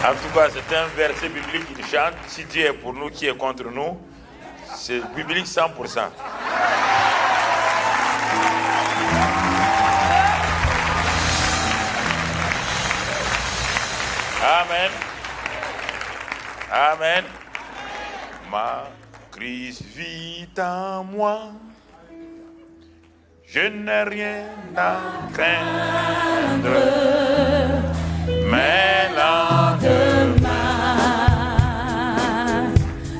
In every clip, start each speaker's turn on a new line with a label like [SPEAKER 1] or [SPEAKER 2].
[SPEAKER 1] En tout cas, c'est un verset biblique qu'il chante. Si Dieu est pour nous, qui est contre nous? C'est biblique 100%. Amen. Amen. Ma Christ vit en moi. Je n'ai rien à craindre. Mais lendemain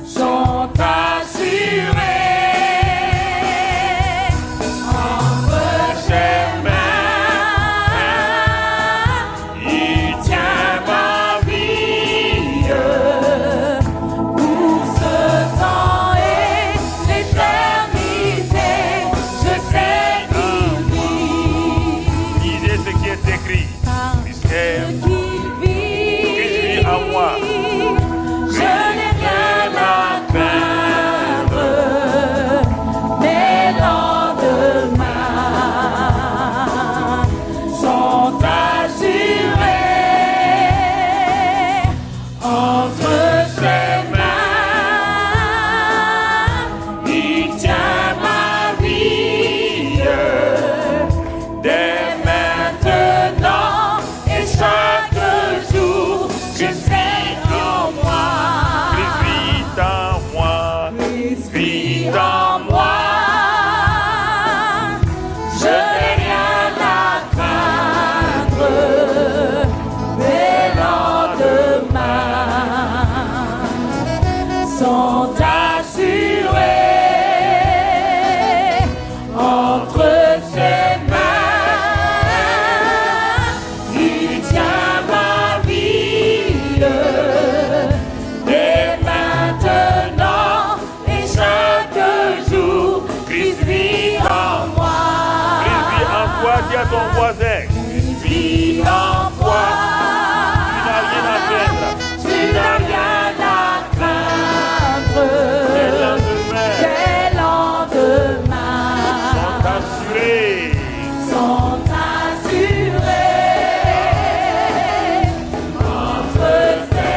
[SPEAKER 1] sont assurés entre ses mains. Il tient ma vie pour ce temps et l'éternité. Je sais qu'il vit. Lisez ce qui est écrit. Puisque en moi, je n'ai rien à craindre, mes lendemains sont assurés entre ses mains. Il tient ma vie dès maintenant et chaque jour. Je sais en moi, Christ vit en moi, Christ vit en moi. Je n'ai rien à craindre, mes lendemains sont assurés entre ses mains. Il tient ma vie dès maintenant et chaque jour. Christ vit en moi. Christ vit en toi, dis à ton voisin. Christ vit en toi. Tu n'as rien à craindre. Tu n'as rien à craindre. Tes lendemains sont assurés. Entre ses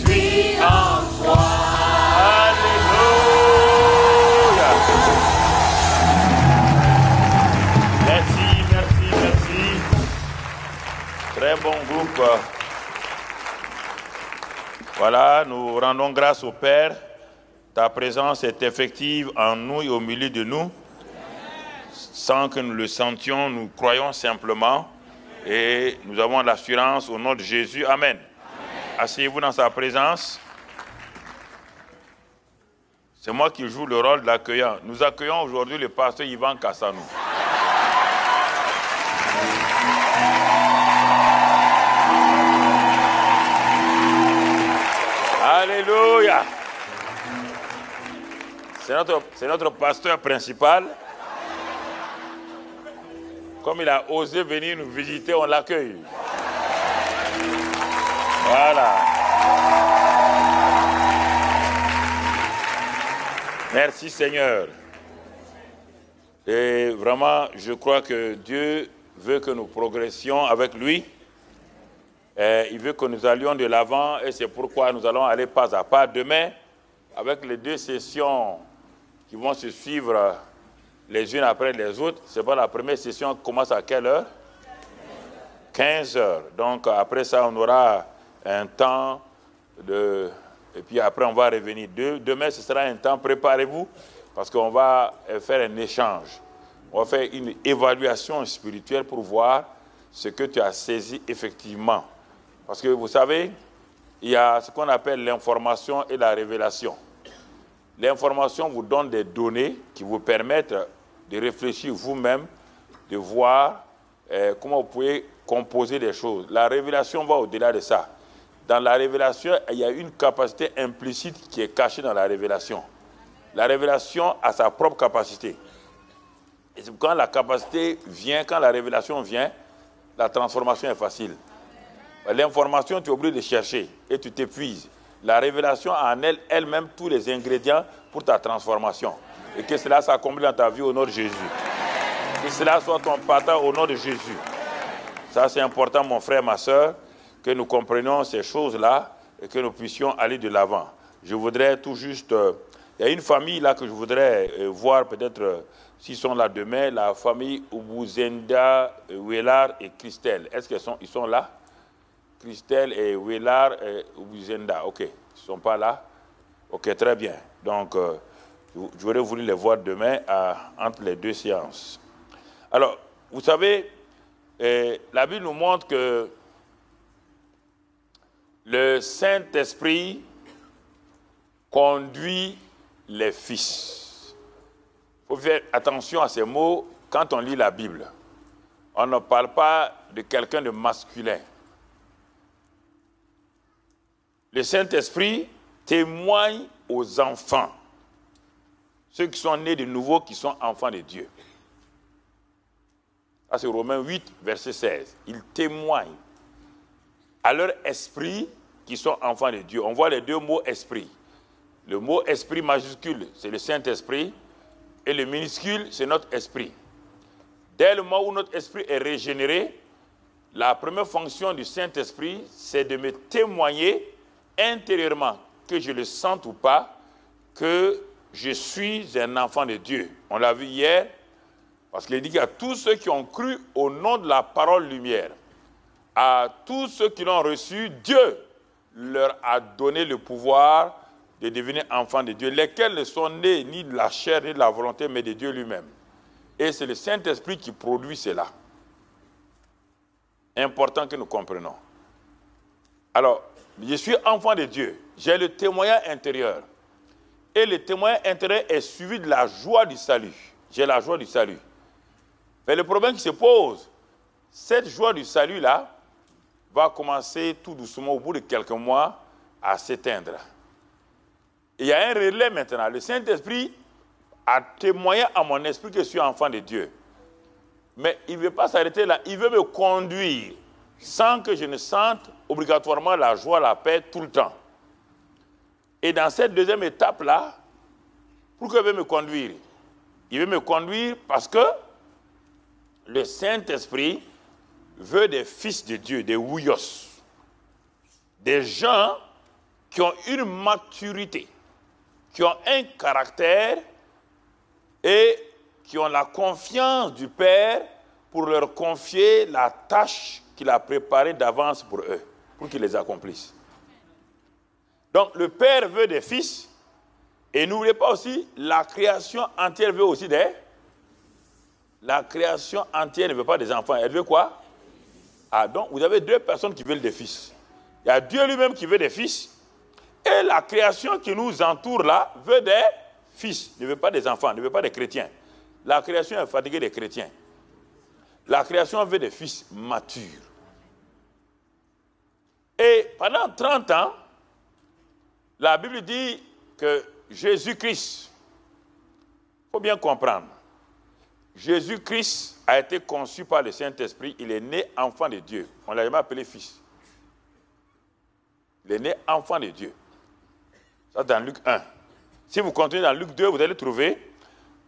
[SPEAKER 1] vit en toi. Alléluia. Merci, merci, merci. Très bon groupe. Voilà, nous rendons grâce au Père. Ta présence est effective en nous et au milieu de nous. Sans que nous le sentions, nous croyons simplement et nous avons l'assurance au nom de Jésus. Amen. Asseyez-vous dans sa présence. C'est moi qui joue le rôle de l'accueillant. Nous accueillons aujourd'hui le pasteur Yvan Kassanou. Alléluia. C'est notre pasteur principal. Comme il a osé venir nous visiter, on l'accueille. Voilà. Merci Seigneur. Et vraiment, je crois que Dieu veut que nous progressions avec lui. Et il veut que nous allions de l'avant et c'est pourquoi nous allons aller pas à pas. Demain, avec les 2 sessions qui vont se suivre les unes après les autres, c'est pas la première session qui commence à quelle heure? 15 heures. Donc après ça, on aura un temps de... Et puis après, on va revenir. Demain, ce sera un temps, préparez-vous, parce qu'on va faire un échange. On va faire une évaluation spirituelle pour voir ce que tu as saisi effectivement. Parce que vous savez, il y a ce qu'on appelle l'information et la révélation. L'information vous donne des données qui vous permettent de réfléchir vous-même, de voir comment vous pouvez composer des choses. La révélation va au-delà de ça. Dans la révélation, il y a une capacité implicite qui est cachée dans la révélation. La révélation a sa propre capacité. Et quand la capacité vient, quand la révélation vient, la transformation est facile. L'information, tu es obligé de chercher et tu t'épuises. La révélation a en elle-même tous les ingrédients pour ta transformation. Et que cela s'accomplisse dans ta vie au nom de Jésus. Que cela soit ton partage au nom de Jésus. Ça, c'est important, mon frère, ma soeur, que nous comprenions ces choses-là et que nous puissions aller de l'avant. Je voudrais tout juste... il y a une famille là que je voudrais voir peut-être s'ils sont là demain, la famille Ubuzenda, Wellard et Christelle. Est-ce qu'ils sont là? Christelle et Wellard et Ubuzenda. Ok, ils ne sont pas là? Ok, très bien. Donc, j'aurais voulu les voir demain entre les 2 séances. Alors, vous savez, la Bible nous montre que le Saint-Esprit conduit les fils. Il faut faire attention à ces mots quand on lit la Bible. On ne parle pas de quelqu'un de masculin. Le Saint-Esprit témoigne aux enfants, ceux qui sont nés de nouveau, qui sont enfants de Dieu. Ça, c'est Romains 8, verset 16. Ils témoignent à leur esprit qui sont enfants de Dieu. On voit les 2 mots esprit. Le mot esprit majuscule, c'est le Saint-Esprit, et le minuscule, c'est notre esprit. Dès le moment où notre esprit est régénéré, la première fonction du Saint-Esprit, c'est de me témoigner intérieurement, que je le sente ou pas, que je suis un enfant de Dieu. On l'a vu hier, parce qu'il dit qu'à tous ceux qui ont cru au nom de la parole lumière, à tous ceux qui l'ont reçu, Dieu leur a donné le pouvoir de devenir enfants de Dieu, lesquels ne sont nés ni de la chair ni de la volonté, mais de Dieu lui-même. Et c'est le Saint-Esprit qui produit cela. Important que nous comprenions. Alors, je suis enfant de Dieu, j'ai le témoignage intérieur. Et le témoignage intérieur est suivi de la joie du salut. J'ai la joie du salut. Mais le problème qui se pose, cette joie du salut-là va commencer tout doucement, au bout de quelques mois, à s'éteindre. Il y a un relais maintenant. Le Saint-Esprit a témoigné à mon esprit que je suis enfant de Dieu. Mais il ne veut pas s'arrêter là. Il veut me conduire sans que je ne sente obligatoirement la joie, la paix tout le temps. Et dans cette deuxième étape-là, pourquoi il veut me conduire? Il veut me conduire parce que le Saint-Esprit veut des fils de Dieu, des ouyos, des gens qui ont une maturité, qui ont un caractère et qui ont la confiance du Père pour leur confier la tâche qu'il a préparée d'avance pour eux, pour qu'ils les accomplissent. Donc le Père veut des fils, et n'oubliez pas aussi, la création entière veut aussi des... La création entière ne veut pas des enfants, elle veut quoi? Ah, donc vous avez deux personnes qui veulent des fils. Il y a Dieu lui-même qui veut des fils, et la création qui nous entoure là veut des fils, ne veut pas des enfants, ne veut pas des chrétiens. La création est fatiguée des chrétiens. La création veut des fils matures. Et pendant 30 ans, la Bible dit que Jésus-Christ, il faut bien comprendre, Jésus-Christ a été conçu par le Saint-Esprit, il est né enfant de Dieu. On ne l'a jamais appelé fils. Il est né enfant de Dieu. Ça, dans Luc 1. Si vous continuez dans Luc 2, vous allez trouver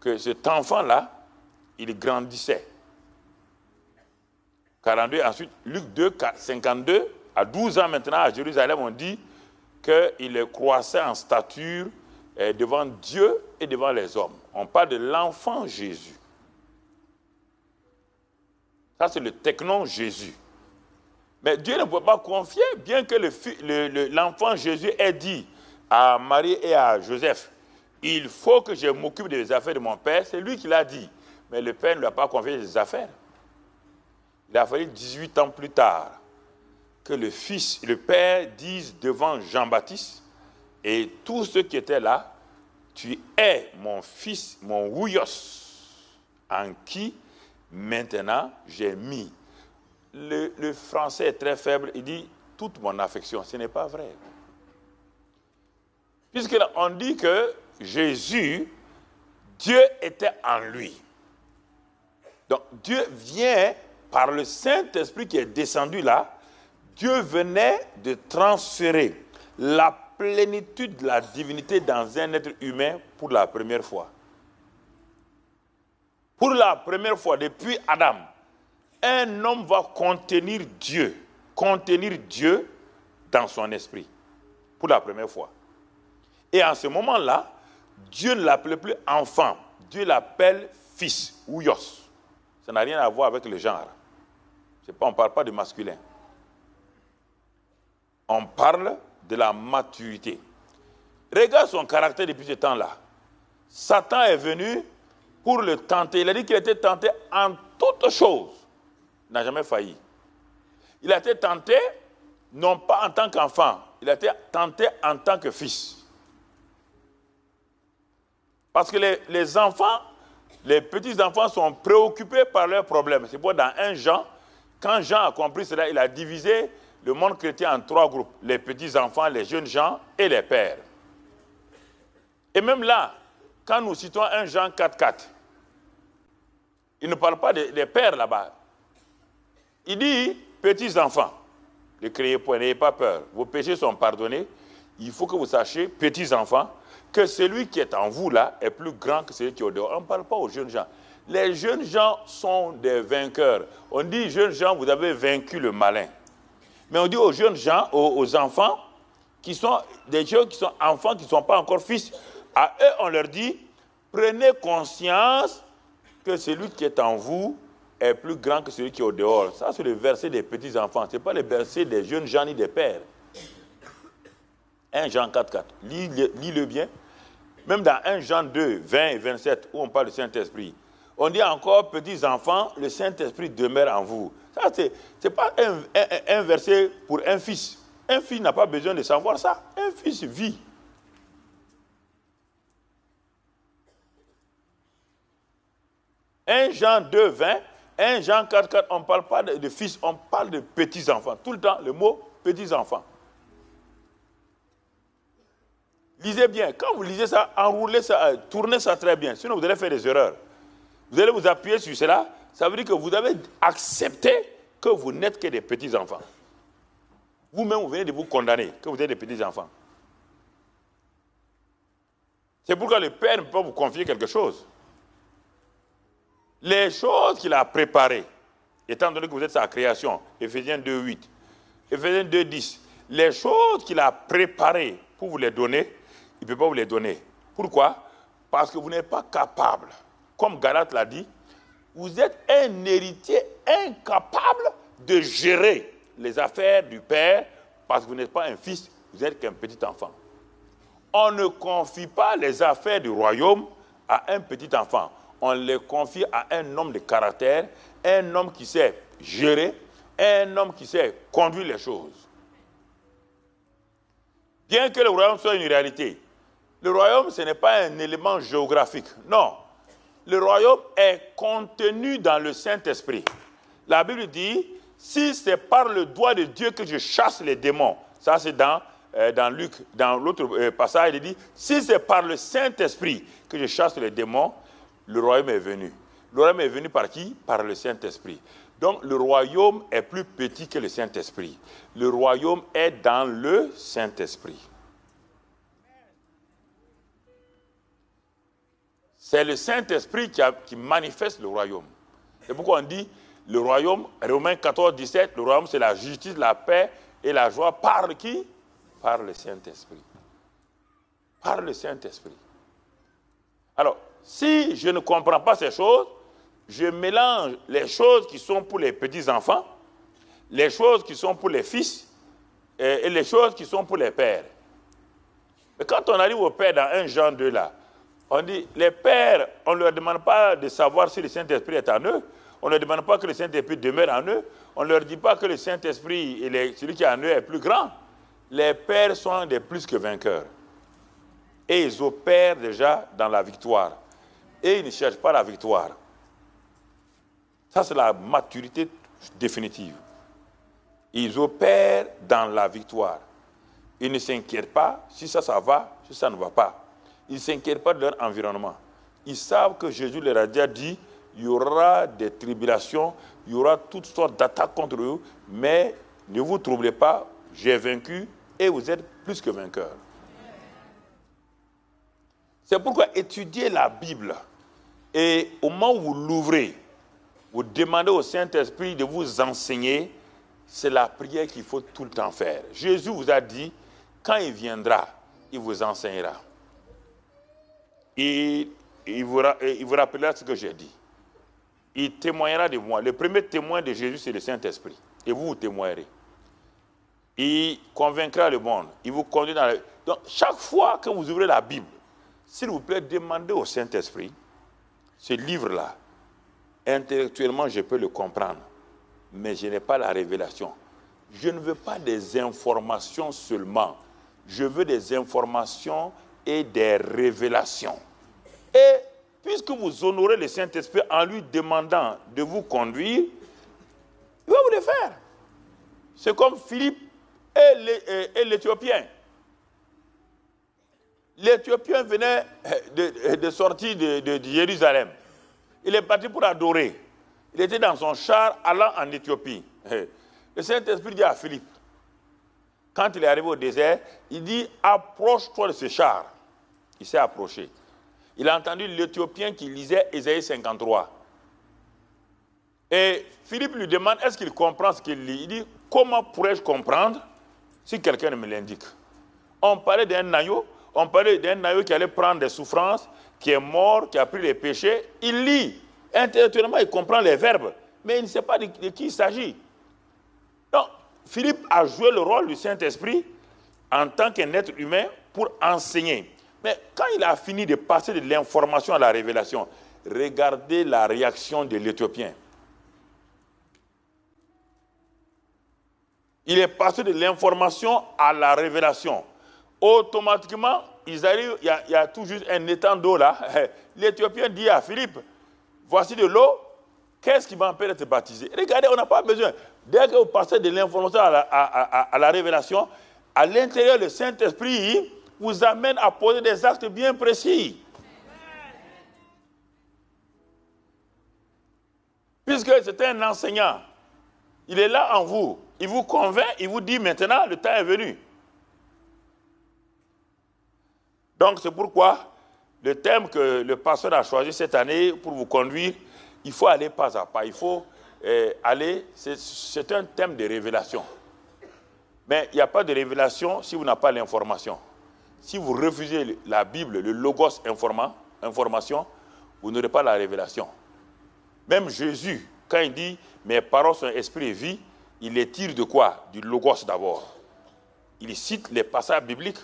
[SPEAKER 1] que cet enfant-là, il grandissait. 42, ensuite, Luc 2, 52, à 12 ans maintenant, à Jérusalem, on dit qu'il croissait en stature devant Dieu et devant les hommes. On parle de l'enfant Jésus. Ça, c'est le technon Jésus. Mais Dieu ne peut pas confier, bien que l'enfant Jésus ait dit à Marie et à Joseph, il faut que je m'occupe des affaires de mon père. C'est lui qui l'a dit. Mais le père ne lui a pas confié ses affaires. Il a fallu 18 ans plus tard que le père dise devant Jean-Baptiste et tous ceux qui étaient là, tu es mon fils, mon ouios, en qui maintenant j'ai mis. Le français est très faible, il dit toute mon affection. Ce n'est pas vrai. Puisqu'on dit que Jésus, Dieu était en lui. Donc Dieu vient par le Saint-Esprit qui est descendu là, Dieu venait de transférer la plénitude de la divinité dans un être humain pour la première fois. Pour la première fois depuis Adam, un homme va contenir Dieu dans son esprit, pour la première fois. Et en ce moment-là, Dieu ne l'appelle plus enfant, Dieu l'appelle fils, ouios. Ça n'a rien à voir avec le genre. On ne parle pas de masculin. On parle de la maturité. Regarde son caractère depuis ce temps-là. Satan est venu pour le tenter. Il a dit qu'il était tenté en toutes choses. Il n'a jamais failli. Il a été tenté, non pas en tant qu'enfant, il a été tenté en tant que fils. Parce que les enfants, les petits-enfants sont préoccupés par leurs problèmes. C'est pourquoi dans 1 Jean, quand Jean a compris cela, il a divisé le monde chrétien en 3 groupes. Les petits-enfants, les jeunes gens et les pères. Et même là, quand nous citons 1 Jean 4,4, il ne parle pas des pères là-bas. Il dit, petits-enfants, ne criez point, n'ayez pas peur. Vos péchés sont pardonnés. Il faut que vous sachiez, petits-enfants, que celui qui est en vous là est plus grand que celui qui est au dehors. On ne parle pas aux jeunes gens. Les jeunes gens sont des vainqueurs. On dit, jeunes gens, vous avez vaincu le malin. Mais on dit aux jeunes gens, aux enfants, qui sont des gens qui sont enfants, qui ne sont pas encore fils, à eux, on leur dit, prenez conscience que celui qui est en vous est plus grand que celui qui est au dehors. Ça, c'est le verset des petits-enfants. Ce n'est pas le verset des jeunes gens ni des pères. 1 Jean 4,4. Lis-le bien. Même dans 1 Jean 2, 20 et 27, où on parle du Saint-Esprit, on dit encore, petits-enfants, le Saint-Esprit demeure en vous. Ça, ce n'est pas un verset pour un fils. Un fils n'a pas besoin de savoir ça. Un fils vit. « 1 Jean 2, 20, 1 Jean 4, 4, on ne parle pas de fils, on parle de petits-enfants. Tout le temps, le mot petits-enfants. Lisez bien. Quand vous lisez ça, enroulez ça, tournez ça très bien. Sinon, vous allez faire des erreurs. Vous allez vous appuyer sur cela. Ça veut dire que vous avez accepté que vous n'êtes que des petits-enfants. Vous-même, vous venez de vous condamner que vous êtes des petits-enfants. C'est pourquoi le Père ne peut pas vous confier quelque chose. Les choses qu'il a préparées, étant donné que vous êtes sa création, Éphésiens 2, 8, Éphésiens 2, 10, les choses qu'il a préparées pour vous les donner, il ne peut pas vous les donner. Pourquoi? Parce que vous n'êtes pas capable. Comme Galate l'a dit, vous êtes un héritier incapable de gérer les affaires du Père parce que vous n'êtes pas un fils, vous êtes qu'un petit enfant. On ne confie pas les affaires du royaume à un petit enfant. On les confie à un homme de caractère, un homme qui sait gérer, un homme qui sait conduire les choses. Bien que le royaume soit une réalité, le royaume, ce n'est pas un élément géographique. Non. Le royaume est contenu dans le Saint-Esprit. La Bible dit, si c'est par le doigt de Dieu que je chasse les démons, ça c'est dans Luc, dans l'autre passage, il dit, si c'est par le Saint-Esprit que je chasse les démons, le royaume est venu. Le royaume est venu par qui? Par le Saint-Esprit. Donc le royaume est plus petit que le Saint-Esprit. Le royaume est dans le Saint-Esprit. C'est le Saint-Esprit qui manifeste le royaume. C'est pourquoi on dit le royaume, Romains 14, 17, le royaume c'est la justice, la paix et la joie par qui? Par le Saint-Esprit. Par le Saint-Esprit. Alors, si je ne comprends pas ces choses, je mélange les choses qui sont pour les petits-enfants, les choses qui sont pour les fils et les choses qui sont pour les pères. Mais quand on arrive au père dans 1 Jean 2 là, on dit, les pères, on ne leur demande pas de savoir si le Saint-Esprit est en eux, on ne leur demande pas que le Saint-Esprit demeure en eux, on ne leur dit pas que le Saint-Esprit, celui qui est en eux est plus grand. Les pères sont des plus que vainqueurs. Et ils opèrent déjà dans la victoire. Et ils ne cherchent pas la victoire. Ça, c'est la maturité définitive. Ils opèrent dans la victoire. Ils ne s'inquiètent pas si ça va, si ça ne va pas. Ils ne s'inquiètent pas de leur environnement. Ils savent que Jésus leur a déjà dit, il y aura des tribulations, il y aura toutes sortes d'attaques contre eux, mais ne vous troublez pas, j'ai vaincu et vous êtes plus que vainqueurs. C'est pourquoi étudier la Bible et au moment où vous l'ouvrez, vous demandez au Saint-Esprit de vous enseigner, c'est la prière qu'il faut tout le temps faire. Jésus vous a dit, quand il viendra, il vous enseignera. Et il vous rappellera ce que j'ai dit. Il témoignera de moi. Le premier témoin de Jésus, c'est le Saint-Esprit. Et vous témoignerez. Il convaincra le monde. Il vous conduit dans la... Donc, chaque fois que vous ouvrez la Bible, s'il vous plaît, demandez au Saint-Esprit, ce livre-là, intellectuellement, je peux le comprendre, mais je n'ai pas la révélation. Je ne veux pas des informations seulement. Je veux des informations et des révélations. Et puisque vous honorez le Saint-Esprit en lui demandant de vous conduire, il va vous le faire. C'est comme Philippe et l'Éthiopien. L'Éthiopien venait de sortir de Jérusalem. Il est parti pour adorer. Il était dans son char allant en Éthiopie. Le Saint-Esprit dit à Philippe, quand il est arrivé au désert, il dit, approche-toi de ce char. Il s'est approché. Il a entendu l'Éthiopien qui lisait Ésaïe 53. Et Philippe lui demande, est-ce qu'il comprend ce qu'il lit? Il dit, comment pourrais-je comprendre si quelqu'un ne me l'indique? On parlait d'un agneau, qui allait prendre des souffrances, qui est mort, qui a pris les péchés. Il lit. Intellectuellement, il comprend les verbes, mais il ne sait pas de qui il s'agit. Donc, Philippe a joué le rôle du Saint-Esprit en tant qu'un être humain pour enseigner. Mais quand il a fini de passer de l'information à la révélation, regardez la réaction de l'Éthiopien. Il est passé de l'information à la révélation. Automatiquement, ils arrivent, il y a tout juste un étang d'eau là. L'Éthiopien dit à Philippe, voici de l'eau, qu'est-ce qui m'empêche de te baptiser? Regardez, on n'a pas besoin. Dès que vous passez de l'information à la révélation, à l'intérieur, le Saint-Esprit vous amène à poser des actes bien précis. Puisque c'est un enseignant, il est là en vous, il vous convainc, il vous dit maintenant, le temps est venu. Donc c'est pourquoi le thème que le pasteur a choisi cette année pour vous conduire, il faut aller pas à pas, il faut aller, c'est un thème de révélation. Mais il n'y a pas de révélation si vous n'avez pas l'information. Si vous refusez la Bible, le logos information, vous n'aurez pas la révélation. Même Jésus, quand il dit « mes paroles sont esprit et vie », il les tire de quoi? Du logos d'abord. Il cite les passages bibliques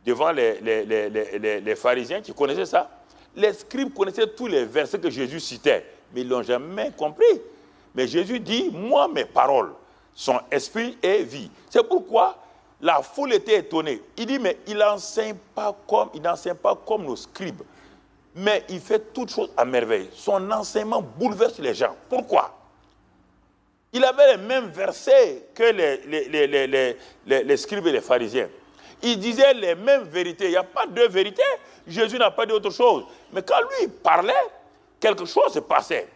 [SPEAKER 1] devant les pharisiens qui connaissaient ça. Les scribes connaissaient tous les versets que Jésus citait, mais ils ne l'ont jamais compris. Mais Jésus dit « moi, mes paroles sont esprit et vie ». C'est pourquoi la foule était étonnée. Il dit, mais il n'enseigne pas comme nos scribes. Mais il fait toutes choses à merveille. Son enseignement bouleverse les gens. Pourquoi? Il avait les mêmes versets que les scribes et les pharisiens. Il disait les mêmes vérités. Il n'y a pas deux vérités. Jésus n'a pas dit autre chose. Mais quand lui parlait, quelque chose se passait.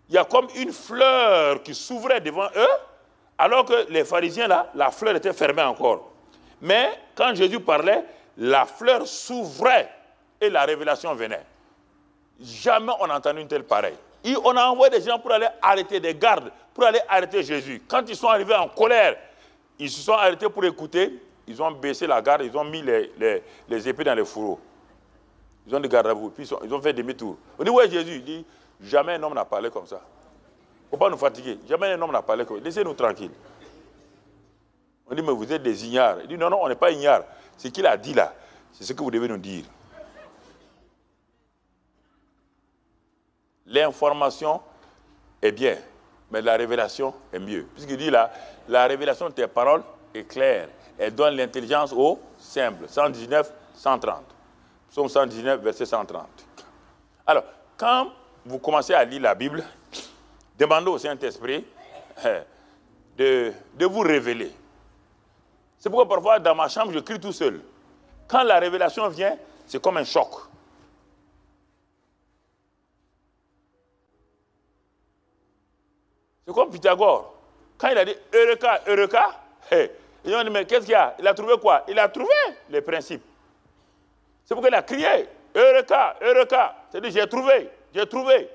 [SPEAKER 1] Il y a comme une fleur qui s'ouvrait devant eux. Alors que les pharisiens, là, la fleur était fermée encore. Mais quand Jésus parlait, la fleur s'ouvrait et la révélation venait. Jamais on n'a entendu une telle pareille. On a envoyé des gens pour aller arrêter, des gardes, pour aller arrêter Jésus. Quand ils sont arrivés en colère, ils se sont arrêtés pour écouter. Ils ont baissé la garde, ils ont mis les épées dans les fourreaux. Ils ont dit garde à vous, puis ils ont fait demi-tour. On dit, ouais, Jésus, il dit, jamais un homme n'a parlé comme ça. Il ne faut pas nous fatiguer. Jamais un homme n'a parlé comme ça. Laissez-nous tranquilles. On dit, mais vous êtes des ignares. Il dit, non, non, on n'est pas ignares. Ce qu'il a dit là, c'est ce que vous devez nous dire. L'information est bien, mais la révélation est mieux. Puisqu'il dit là, la révélation de tes paroles est claire. Elle donne l'intelligence au simple. 119, 130. Psaume 119, verset 130. Alors, quand vous commencez à lire la Bible, demandez au Saint-Esprit de vous révéler. C'est pourquoi parfois, dans ma chambre, je crie tout seul. Quand la révélation vient, c'est comme un choc. C'est comme Pythagore. Quand il a dit « Eureka, Eureka », ils ont dit « Mais qu'est-ce qu'il y a ?» Il a trouvé quoi? Il a trouvé les principes. C'est pourquoi il a crié « Eureka, Eureka ». C'est-à-dire « J'ai trouvé, j'ai trouvé ».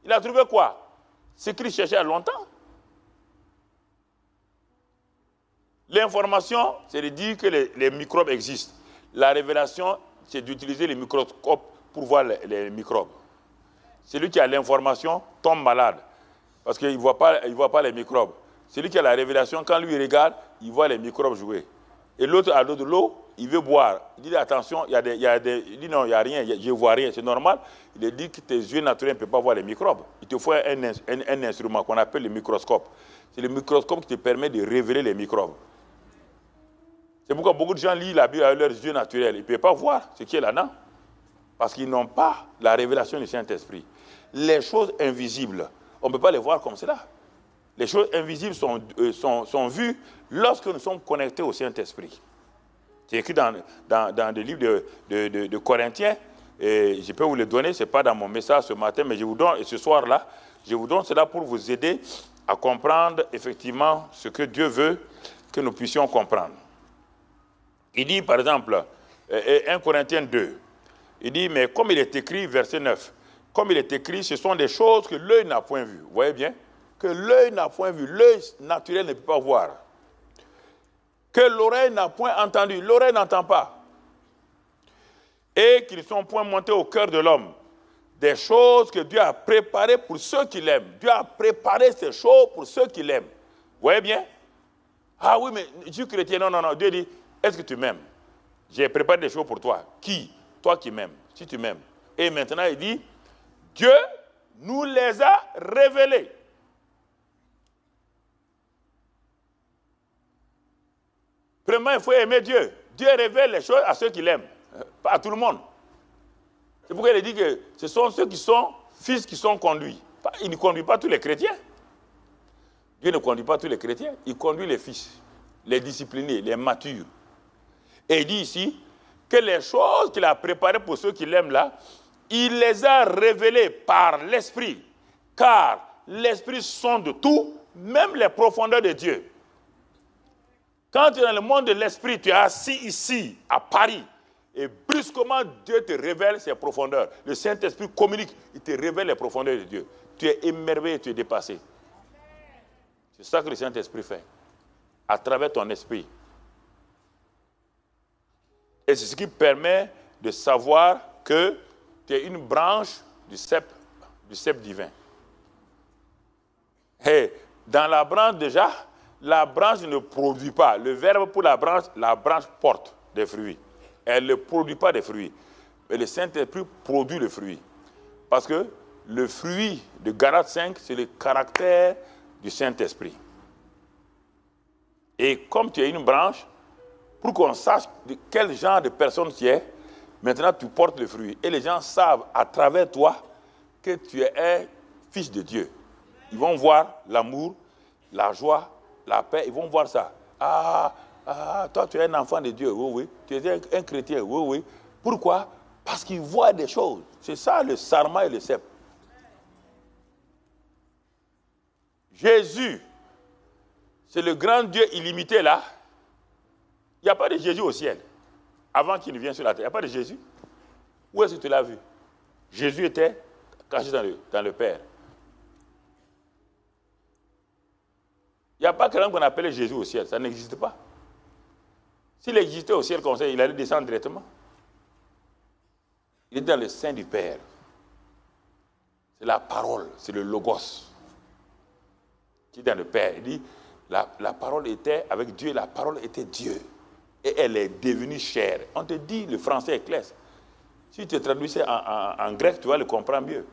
[SPEAKER 1] Il a trouvé quoi? Ce qu'il cherchait à longtemps. L'information, c'est de dire que les microbes existent. La révélation, c'est d'utiliser les microscopes pour voir les microbes. Celui qui a l'information tombe malade parce qu'il ne voit pas les microbes. Celui qui a la révélation, quand lui regarde, il voit les microbes jouer. Et l'autre a de l'eau, il veut boire. Il dit attention, il dit non, il n'y a rien, je ne vois rien, c'est normal. Il dit que tes yeux naturels ne peuvent pas voir les microbes. Il te faut un instrument qu'on appelle le microscope. C'est le microscope qui te permet de révéler les microbes. C'est pourquoi beaucoup de gens lisent la Bible avec leurs yeux naturels. Ils ne peuvent pas voir ce qui est là-dedans. Parce qu'ils n'ont pas la révélation du Saint-Esprit. Les choses invisibles, on ne peut pas les voir comme cela. Les choses invisibles sont vues lorsque nous sommes connectés au Saint-Esprit. C'est écrit dans le livre de Corinthiens. Et je peux vous le donner, ce n'est pas dans mon message ce matin, mais je vous donne, et ce soir-là, je vous donne cela pour vous aider à comprendre effectivement ce que Dieu veut que nous puissions comprendre. Il dit, par exemple, 1 Corinthiens 2, il dit, mais comme il est écrit, verset 9, comme il est écrit, ce sont des choses que l'œil n'a point vues. Vous voyez bien? Que l'œil n'a point vu, l'œil naturel ne peut pas voir. Que l'oreille n'a point entendu, l'oreille n'entend pas. Et qu'ils ne sont point montés au cœur de l'homme. Des choses que Dieu a préparées pour ceux qui l'aiment. Dieu a préparé ces choses pour ceux qui l'aiment. Vous voyez bien? Ah oui, mais je suis chrétien. Non, non, non. Dieu dit, est-ce que tu m'aimes? J'ai préparé des choses pour toi. Qui? Toi qui m'aimes. Si tu m'aimes. Et maintenant, il dit, Dieu nous les a révélées. Premièrement, il faut aimer Dieu. Dieu révèle les choses à ceux qui l'aiment, pas à tout le monde. C'est pourquoi il dit que ce sont ceux qui sont fils qui sont conduits. Il ne conduit pas tous les chrétiens. Dieu ne conduit pas tous les chrétiens, il conduit les fils, les disciplinés, les matures. Et il dit ici que les choses qu'il a préparées pour ceux qui l'aiment là, il les a révélées par l'Esprit. Car l'Esprit sonde tout, même les profondeurs de Dieu. Quand tu es dans le monde de l'esprit, tu es assis ici, à Paris, et brusquement, Dieu te révèle ses profondeurs. Le Saint-Esprit communique, il te révèle les profondeurs de Dieu. Tu es émerveillé, tu es dépassé. C'est ça que le Saint-Esprit fait. à travers ton esprit. Et c'est ce qui permet de savoir que tu es une branche du cep divin. Et dans la branche déjà, la branche ne produit pas. Le verbe pour la branche porte des fruits. Elle ne produit pas des fruits. Mais le Saint-Esprit produit le fruit. Parce que le fruit de Galates 5, c'est le caractère du Saint-Esprit. Et comme tu es une branche, pour qu'on sache de quel genre de personne tu es, maintenant tu portes le fruit. Et les gens savent à travers toi que tu es un fils de Dieu. Ils vont voir l'amour, la joie, la paix, ils vont voir ça. Toi tu es un enfant de Dieu, oui, oui. Tu es un chrétien, oui, oui. Pourquoi? Parce qu'ils voient des choses. C'est ça le sarma et le cep. Jésus, c'est le grand Dieu illimité là. Il n'y a pas de Jésus au ciel. Avant qu'il ne vienne sur la terre, il n'y a pas de Jésus. Où est-ce que tu l'as vu? Jésus était caché dans le Père. Il n'y a pas quelqu'un qu'on appelait Jésus au ciel. Ça n'existe pas. S'il existait au ciel comme ça, il allait descendre directement. Il est dans le sein du Père. C'est la parole, c'est le logos qui est dans le Père. Il dit, la parole était avec Dieu, la parole était Dieu. Et elle est devenue chair. On te dit, le français est clair. Si tu traduisais en grec, tu vas le comprendre mieux.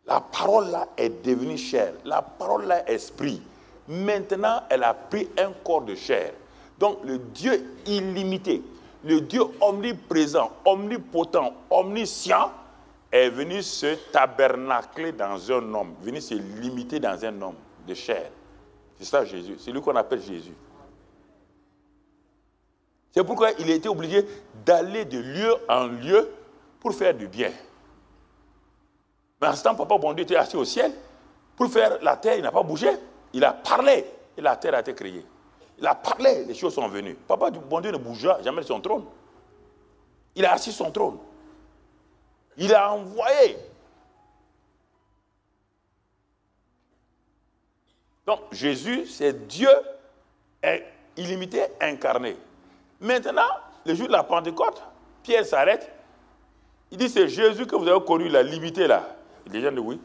[SPEAKER 1] La parole là est devenue chair. La parole là est esprit. Maintenant, elle a pris un corps de chair. Donc, le Dieu illimité, le Dieu omniprésent, omnipotent, omniscient, est venu se tabernacler dans un homme, venu se limiter dans un homme de chair. C'est ça Jésus. C'est lui qu'on appelle Jésus. C'est pourquoi il a été obligé d'aller de lieu en lieu pour faire du bien. Mais en ce temps, Papa bon Dieu était assis au ciel. Pour faire la terre, il n'a pas bougé. Il a parlé et la terre a été créée. Il a parlé, les choses sont venues. Papa bon Dieu ne bougea jamais de son trône. Il a assis son trône. Il a envoyé. Donc Jésus, c'est Dieu illimité, incarné. Maintenant, le jour de la Pentecôte, Pierre s'arrête. Il dit, c'est Jésus que vous avez connu, la limité là. Les gens disent oui.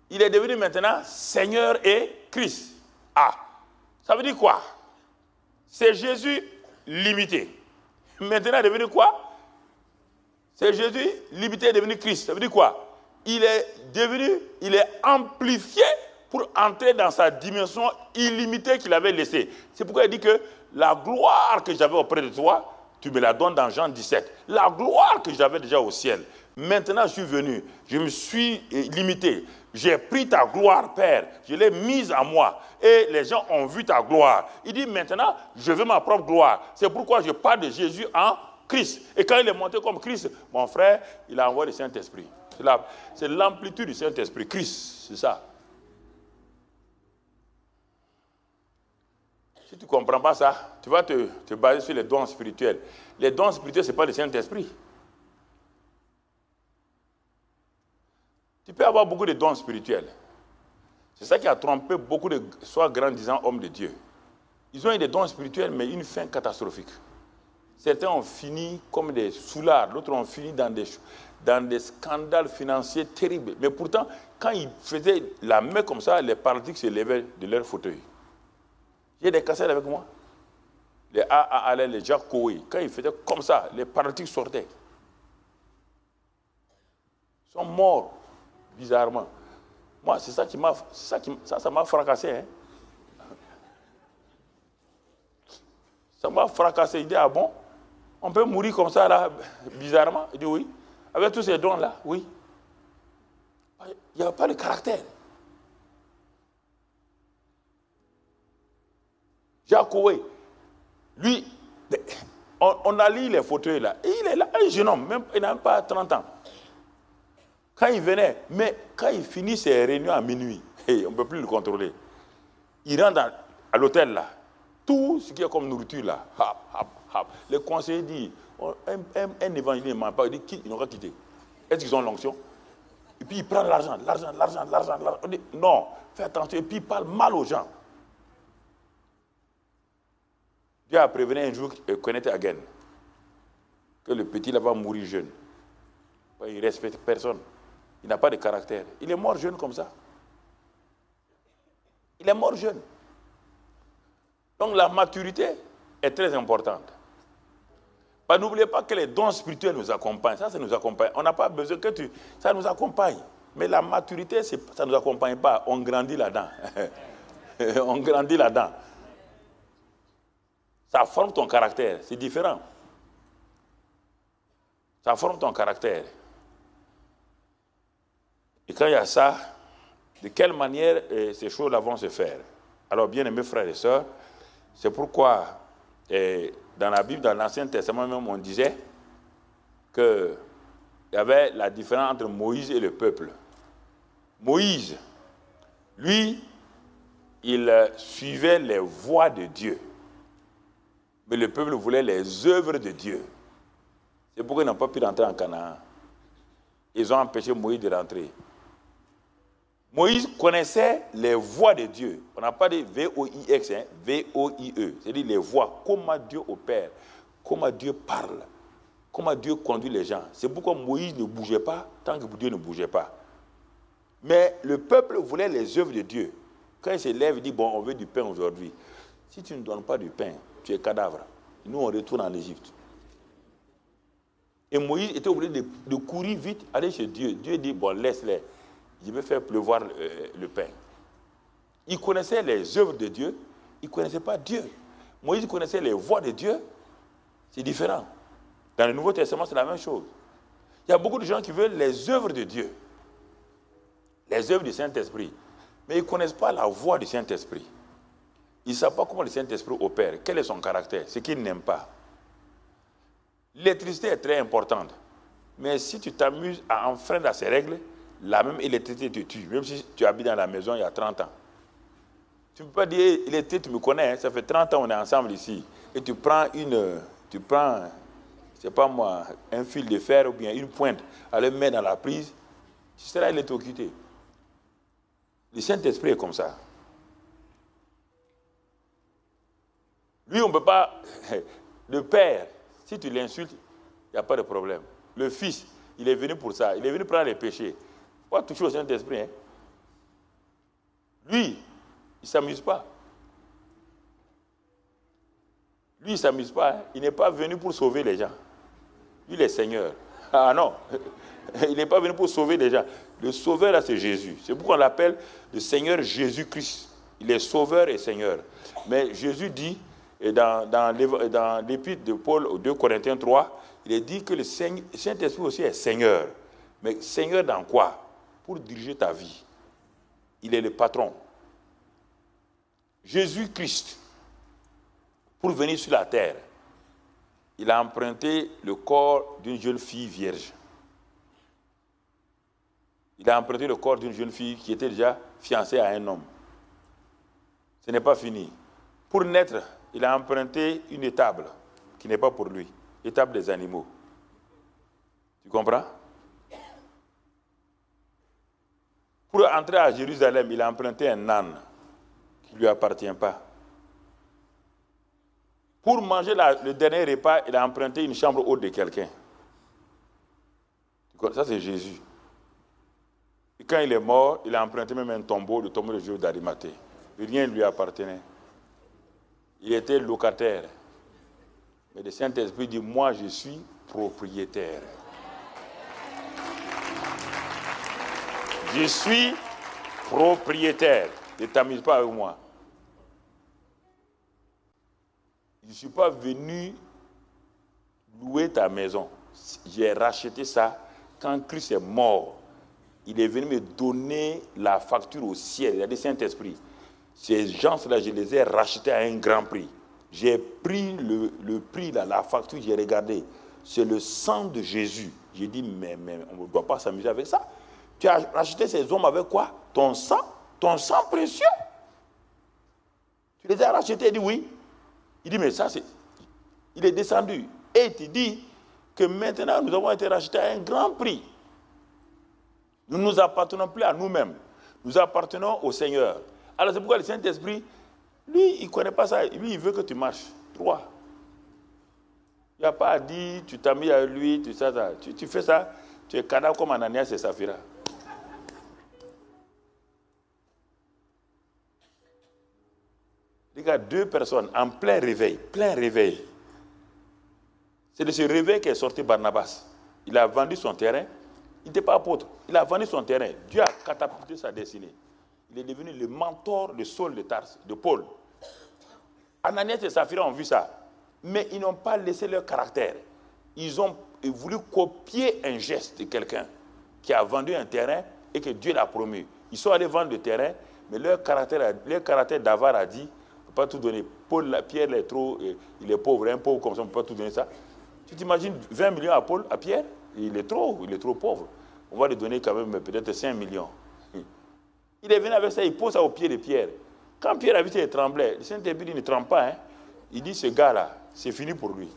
[SPEAKER 1] Il est devenu maintenant Seigneur et Christ. Ah, ça veut dire quoi? C'est Jésus limité. Maintenant, il est devenu quoi? C'est Jésus limité, est devenu Christ. Ça veut dire quoi? Il est amplifié pour entrer dans sa dimension illimitée qu'il avait laissée. C'est pourquoi il dit que la gloire que j'avais auprès de toi, tu me la donnes dans Jean 17. La gloire que j'avais déjà au ciel. Maintenant, je suis venu, je me suis limité. J'ai pris ta gloire, Père, je l'ai mise à moi. Et les gens ont vu ta gloire. Il dit maintenant, je veux ma propre gloire. C'est pourquoi je parle de Jésus en Christ. Et quand il est monté comme Christ, mon frère, il a envoyé le Saint-Esprit. C'est l'amplitude du Saint-Esprit. Christ, c'est ça. Si tu ne comprends pas ça, tu vas te baser sur les dons spirituels. Les dons spirituels, ce n'est pas le Saint-Esprit. Tu peux avoir beaucoup de dons spirituels. C'est ça qui a trompé beaucoup de soi-grandisants hommes de Dieu. Ils ont eu des dons spirituels, mais une fin catastrophique. Certains ont fini comme des soulards, d'autres ont fini dans des scandales financiers terribles. Mais pourtant, quand ils faisaient la main comme ça, les paralytiques se levaient de leur fauteuil. J'ai des cassettes avec moi. Les A.A.L., les Jacques Koué, quand ils faisaient comme ça, les paralytiques sortaient. Ils sont morts, bizarrement. Moi, c'est ça qui m'a fracassé. Hein. Ça m'a fracassé. Il dit, ah bon, on peut mourir comme ça, là, bizarrement? Il dit, oui. Avec tous ces dons-là, oui. Il n'y a pas de caractère. Jacques Koué, lui, on a lu les fauteuils là. Et il est là, un jeune homme, même, il n'a même pas 30 ans. Quand il venait, mais quand il finit ses réunions à minuit, on ne peut plus le contrôler. Il rentre à l'hôtel là. Tout ce qui est comme nourriture là, le conseiller dit, un évangile ne ment pas, il dit, ils n'ont pas quitté. Est-ce qu'ils ont l'onction? Et puis il prend l'argent. On dit, non, fais attention, et puis il parle mal aux gens. Dieu a prévenu un jour, connaître again, que le petit là va mourir jeune. Il ne respecte personne. Il n'a pas de caractère. Il est mort jeune comme ça. Il est mort jeune. Donc la maturité est très importante. N'oubliez pas que les dons spirituels nous accompagnent. Ça nous accompagne. On n'a pas besoin que ça nous accompagne. Mais la maturité, ça ne nous accompagne pas. On grandit là-dedans. On grandit là-dedans. Ça forme ton caractère. C'est différent. Ça forme ton caractère. Et quand il y a ça, de quelle manière ces choses-là vont se faire? Alors, bien-aimés frères et sœurs, c'est pourquoi dans la Bible, dans l'Ancien Testament même, on disait qu'il y avait la différence entre Moïse et le peuple. Moïse, lui, il suivait les voies de Dieu. Mais le peuple voulait les œuvres de Dieu. C'est pourquoi ils n'ont pas pu rentrer en Canaan. Ils ont empêché Moïse de rentrer. Moïse connaissait les voies de Dieu. On n'a pas dit V-O-I-X, hein, V-O-I-E. C'est-à-dire les voies, comment Dieu opère, comment Dieu parle, comment Dieu conduit les gens. C'est pourquoi Moïse ne bougeait pas tant que Dieu ne bougeait pas. Mais le peuple voulait les œuvres de Dieu. Quand il se lève, il dit, bon, on veut du pain aujourd'hui. Si tu ne donnes pas du pain, tu es cadavre. Nous, on retourne en Égypte. Et Moïse était obligé de courir vite, aller chez Dieu. Dieu dit, bon, laisse-les. Je vais faire pleuvoir le pain. Il connaissait les œuvres de Dieu, il ne connaissait pas Dieu. Moïse connaissait les voies de Dieu, c'est différent. Dans le Nouveau Testament, c'est la même chose. Il y a beaucoup de gens qui veulent les œuvres de Dieu, les œuvres du Saint-Esprit, mais ils ne connaissent pas la voie du Saint-Esprit. Ils ne savent pas comment le Saint-Esprit opère, quel est son caractère, ce qu'ils n'aiment pas. L'électricité est très importante, mais si tu t'amuses à enfreindre à ces règles, la même électricité te tue, même si tu habites dans la maison il y a 30 ans. Tu ne peux pas dire, électricité, tu me connais, hein, ça fait 30 ans qu'on est ensemble ici, et tu prends, je sais pas moi, un fil de fer ou bien une pointe, à le mettre dans la prise, tu seras électrocuté. Le Saint-Esprit est comme ça. Lui, on ne peut pas... Le Père, si tu l'insultes, il n'y a pas de problème. Le Fils, il est venu pour ça, il est venu prendre les péchés. Il ne faut pas toucher au Saint-Esprit. Hein. Lui, il ne s'amuse pas. Lui, il ne s'amuse pas. Hein. Il n'est pas venu pour sauver les gens. Lui, il est Seigneur. Ah non, il n'est pas venu pour sauver les gens. Le Sauveur, là, c'est Jésus. C'est pourquoi on l'appelle le Seigneur Jésus-Christ. Il est Sauveur et Seigneur. Mais Jésus dit, et dans l'épître de Paul aux 2 Corinthiens 3, il est dit que le Saint-Esprit aussi est Seigneur. Mais Seigneur dans quoi? Pour diriger ta vie. Il est le patron. Jésus-Christ, pour venir sur la terre, il a emprunté le corps d'une jeune fille vierge. Il a emprunté le corps d'une jeune fille qui était déjà fiancée à un homme. Ce n'est pas fini. Pour naître, il a emprunté une étable qui n'est pas pour lui. Étable des animaux. Tu comprends? Pour entrer à Jérusalem, il a emprunté un âne qui ne lui appartient pas. Pour manger le dernier repas, il a emprunté une chambre haute de quelqu'un. Ça, c'est Jésus. Et quand il est mort, il a emprunté même un tombeau, le tombeau de Jésus d'Arimathée. Rien ne lui appartenait. Il était locataire. Mais le Saint-Esprit dit, moi, je suis propriétaire. Je suis propriétaire. Ne t'amuse pas avec moi. Je ne suis pas venu louer ta maison. J'ai racheté ça quand Christ est mort. Il est venu me donner la facture au ciel. Il a dit, Saint-Esprit, ces gens-là, je les ai rachetés à un grand prix. J'ai pris le prix, là, la facture, j'ai regardé. C'est le sang de Jésus. J'ai dit, mais on ne doit pas s'amuser avec ça. Tu as racheté ces hommes avec quoi? Ton sang précieux. Tu les as rachetés, il dit oui. Il dit, mais ça, il est descendu. Et il te dit que maintenant, nous avons été rachetés à un grand prix. Nous ne nous appartenons plus à nous-mêmes. Nous appartenons au Seigneur. Alors c'est pourquoi le Saint-Esprit, lui, il ne connaît pas ça. Lui, il veut que tu marches. Droit. Il n'y a pas à dire, tu t'as mis à lui, tu sais ça. Tu fais ça, tu es cadavre comme Ananias et Saphira. Les gars, 2 personnes en plein réveil, C'est de ce réveil qu'est sorti Barnabas. Il a vendu son terrain. Il n'était pas apôtre. Il a vendu son terrain. Dieu a catapulté sa destinée. Il est devenu le mentor de Saul de Tarse, de Paul. Ananias et Saphira ont vu ça. Mais ils n'ont pas laissé leur caractère. Ils ont voulu copier un geste de quelqu'un qui a vendu un terrain et que Dieu l'a promu. Ils sont allés vendre le terrain, mais leur caractère d'avare a dit, on ne peut pas tout donner. Pierre est trop, il est pauvre, un pauvre comme ça, on ne peut pas tout donner ça. Tu t'imagines 20 millions à Pierre, il est trop pauvre. On va lui donner quand même peut-être 5 millions. Il est venu avec ça, il pose ça au pied de Pierre. Quand Pierre a vu qu'il tremblait, le Saint-Esprit ne tremble pas. Hein. Il dit, ce gars-là, c'est fini pour lui.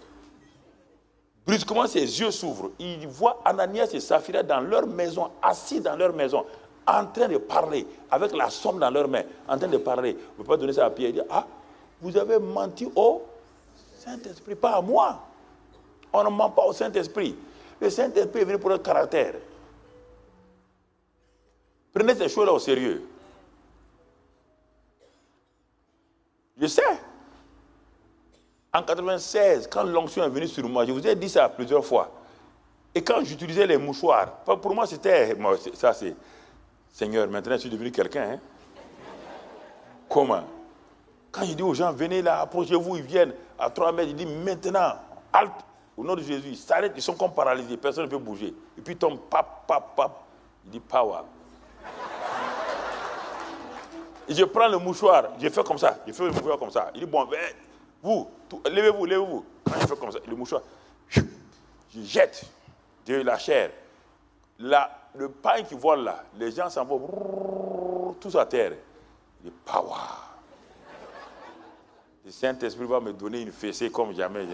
[SPEAKER 1] Brusquement, ses yeux s'ouvrent. Il voit Ananias et Saphira dans leur maison, assis dans leur maison, en train de parler, avec la somme dans leurs mains, en train de parler. On ne peut pas donner ça à Pierre. Il dit, ah, vous avez menti au Saint-Esprit, pas à moi. On ne ment pas au Saint-Esprit. Le Saint-Esprit est venu pour notre caractère. Prenez ces choses-là au sérieux. Je sais. En 1996, quand l'onction est venue sur moi, je vous ai dit ça plusieurs fois. Et quand j'utilisais les mouchoirs, pour moi c'était... Ça c'est... Seigneur, maintenant je suis devenu quelqu'un. Hein? Comment? Quand je dis aux gens, venez là, approchez-vous, ils viennent à 3 mètres, il dit maintenant, halte, au nom de Jésus, ils s'arrêtent, ils sont comme paralysés, personne ne peut bouger. Et puis ils tombent, pap. Il dit power. Et je prends le mouchoir, je fais comme ça, Il dit bon, vous, levez-vous. Quand je fais comme ça, le mouchoir, je jette de la chair. Le pain qui vole là, les gens s'en vont tous à terre. Il dit power. Le Saint-Esprit va me donner une fessée comme jamais.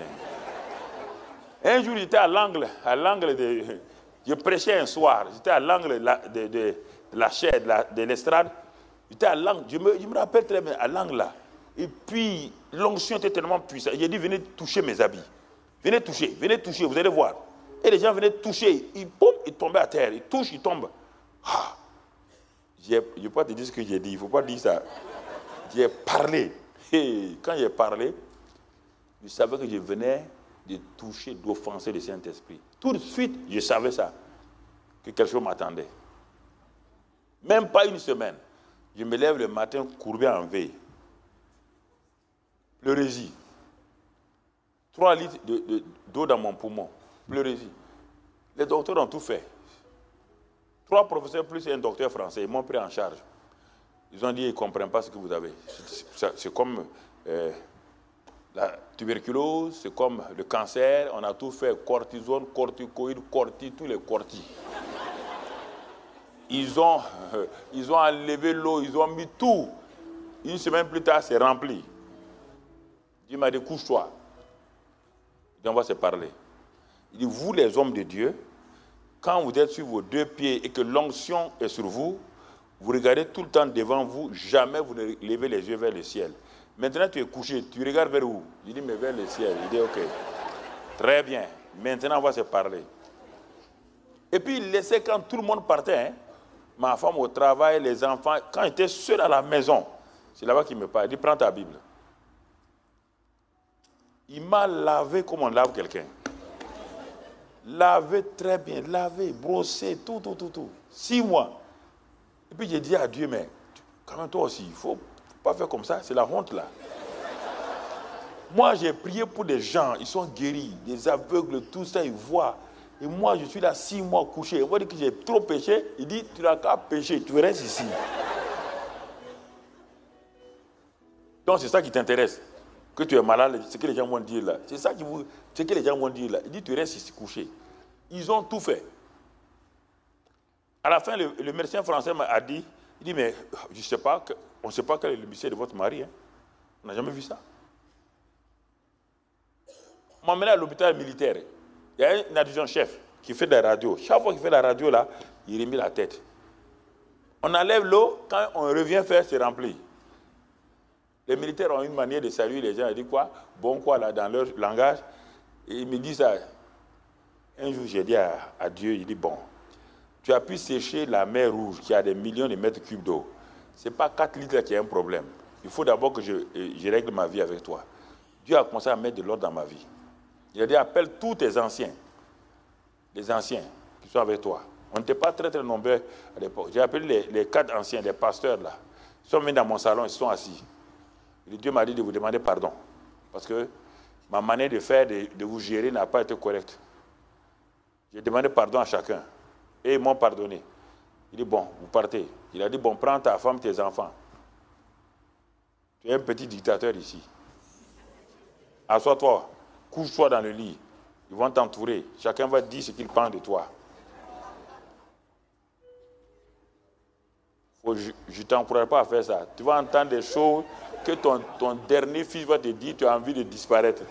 [SPEAKER 1] Un jour, j'étais à l'angle de... Je prêchais un soir, j'étais à l'angle de la chair, de l'estrade. J'étais à l'angle, je me rappelle très bien, à l'angle là. Et puis, l'onction était tellement puissante. J'ai dit, venez toucher mes habits. Venez toucher, vous allez voir. Et les gens venaient toucher, ils tombaient à terre, ils touchent, ils tombent. Ah. Je ne peux pas te dire ce que j'ai dit, il ne faut pas dire ça. J'ai parlé. Et quand j'ai parlé, je savais que je venais de toucher, d'offenser le Saint-Esprit. Tout de suite, je savais ça, que quelque chose m'attendait. Même pas une semaine. Je me lève le matin courbé en veille. Pleurez-y. 3 litres d'eau dans mon poumon. Pleurez-y. Les docteurs ont tout fait. 3 professeurs plus un docteur français, ils m'ont pris en charge. Ils ont dit, ils ne comprennent pas ce que vous avez. C'est comme la tuberculose, c'est comme le cancer. On a tout fait, cortisone, corticoïdes, tous les cortis. Ils ont enlevé l'eau, ils ont mis tout. Une semaine plus tard, c'est rempli. Dieu m'a dit, couche-toi. On va se parler. Il dit, vous les hommes de Dieu, quand vous êtes sur vos 2 pieds et que l'onction est sur vous, vous regardez tout le temps devant vous, jamais vous ne levez les yeux vers le ciel. Maintenant, tu es couché, tu regardes vers où? Il dit, mais vers le ciel. Il dit, ok. Très bien. Maintenant, on va se parler. Et puis, il laissait quand tout le monde partait, hein, ma femme au travail, les enfants, quand j'étais seul à la maison, c'est là-bas qu'il me parle. Il dit, prends ta Bible. Il m'a lavé comme on lave quelqu'un. Lavé très bien, lavé, brossé, tout. 6 mois. Et puis j'ai dit à Dieu, mais quand même toi aussi, il ne faut pas faire comme ça, c'est la honte là. Moi j'ai prié pour des gens, ils sont guéris, des aveugles, tout ça, ils voient. Et moi je suis là 6 mois couché. On va dire que j'ai trop péché. Il dit, tu n'as qu'à pécher, tu restes ici. Donc c'est ça qui t'intéresse. Que tu es malade, ce que les gens vont dire là. C'est ça ce que les gens vont dire là. Il dit, tu restes ici couché. Ils ont tout fait. À la fin, le médecin français m'a dit, il dit, mais je ne sais pas, on ne sait pas quel est le métier de votre mari. Hein. On n'a jamais vu ça. On m'a emmené à l'hôpital militaire. Il y a un adjudant-chef qui fait de la radio. Chaque fois qu'il fait de la radio là, il remet la tête. On enlève l'eau, quand on revient faire, c'est rempli.
[SPEAKER 2] Les militaires ont une manière de saluer les gens. Ils disent quoi? Bon quoi là, dans leur langage. Et ils me disent ça. Un jour, j'ai dit à Dieu, il dit, bon, tu as pu sécher la mer Rouge qui a des millions de mètres cubes d'eau. Ce n'est pas 4 litres qui est un problème. Il faut d'abord que je règle ma vie avec toi. Dieu a commencé à mettre de l'ordre dans ma vie. Il a dit, appelle tous tes anciens, les anciens qui sont avec toi. On n'était pas très nombreux à l'époque. J'ai appelé les 4 anciens, les pasteurs là. Ils sont venus dans mon salon, ils se sont assis. Et Dieu m'a dit de vous demander pardon. Parce que ma manière de faire, de vous gérer n'a pas été correcte. J'ai demandé pardon à chacun. Et ils m'ont pardonné. Il dit, bon, vous partez. Il a dit, bon, prends ta femme, tes enfants. Tu es un petit dictateur ici. Assois-toi, couche-toi dans le lit. Ils vont t'entourer. Chacun va dire ce qu'il pense de toi. Je ne t'encourage pas à faire ça. Tu vas entendre des choses que ton dernier fils va te dire, tu as envie de disparaître.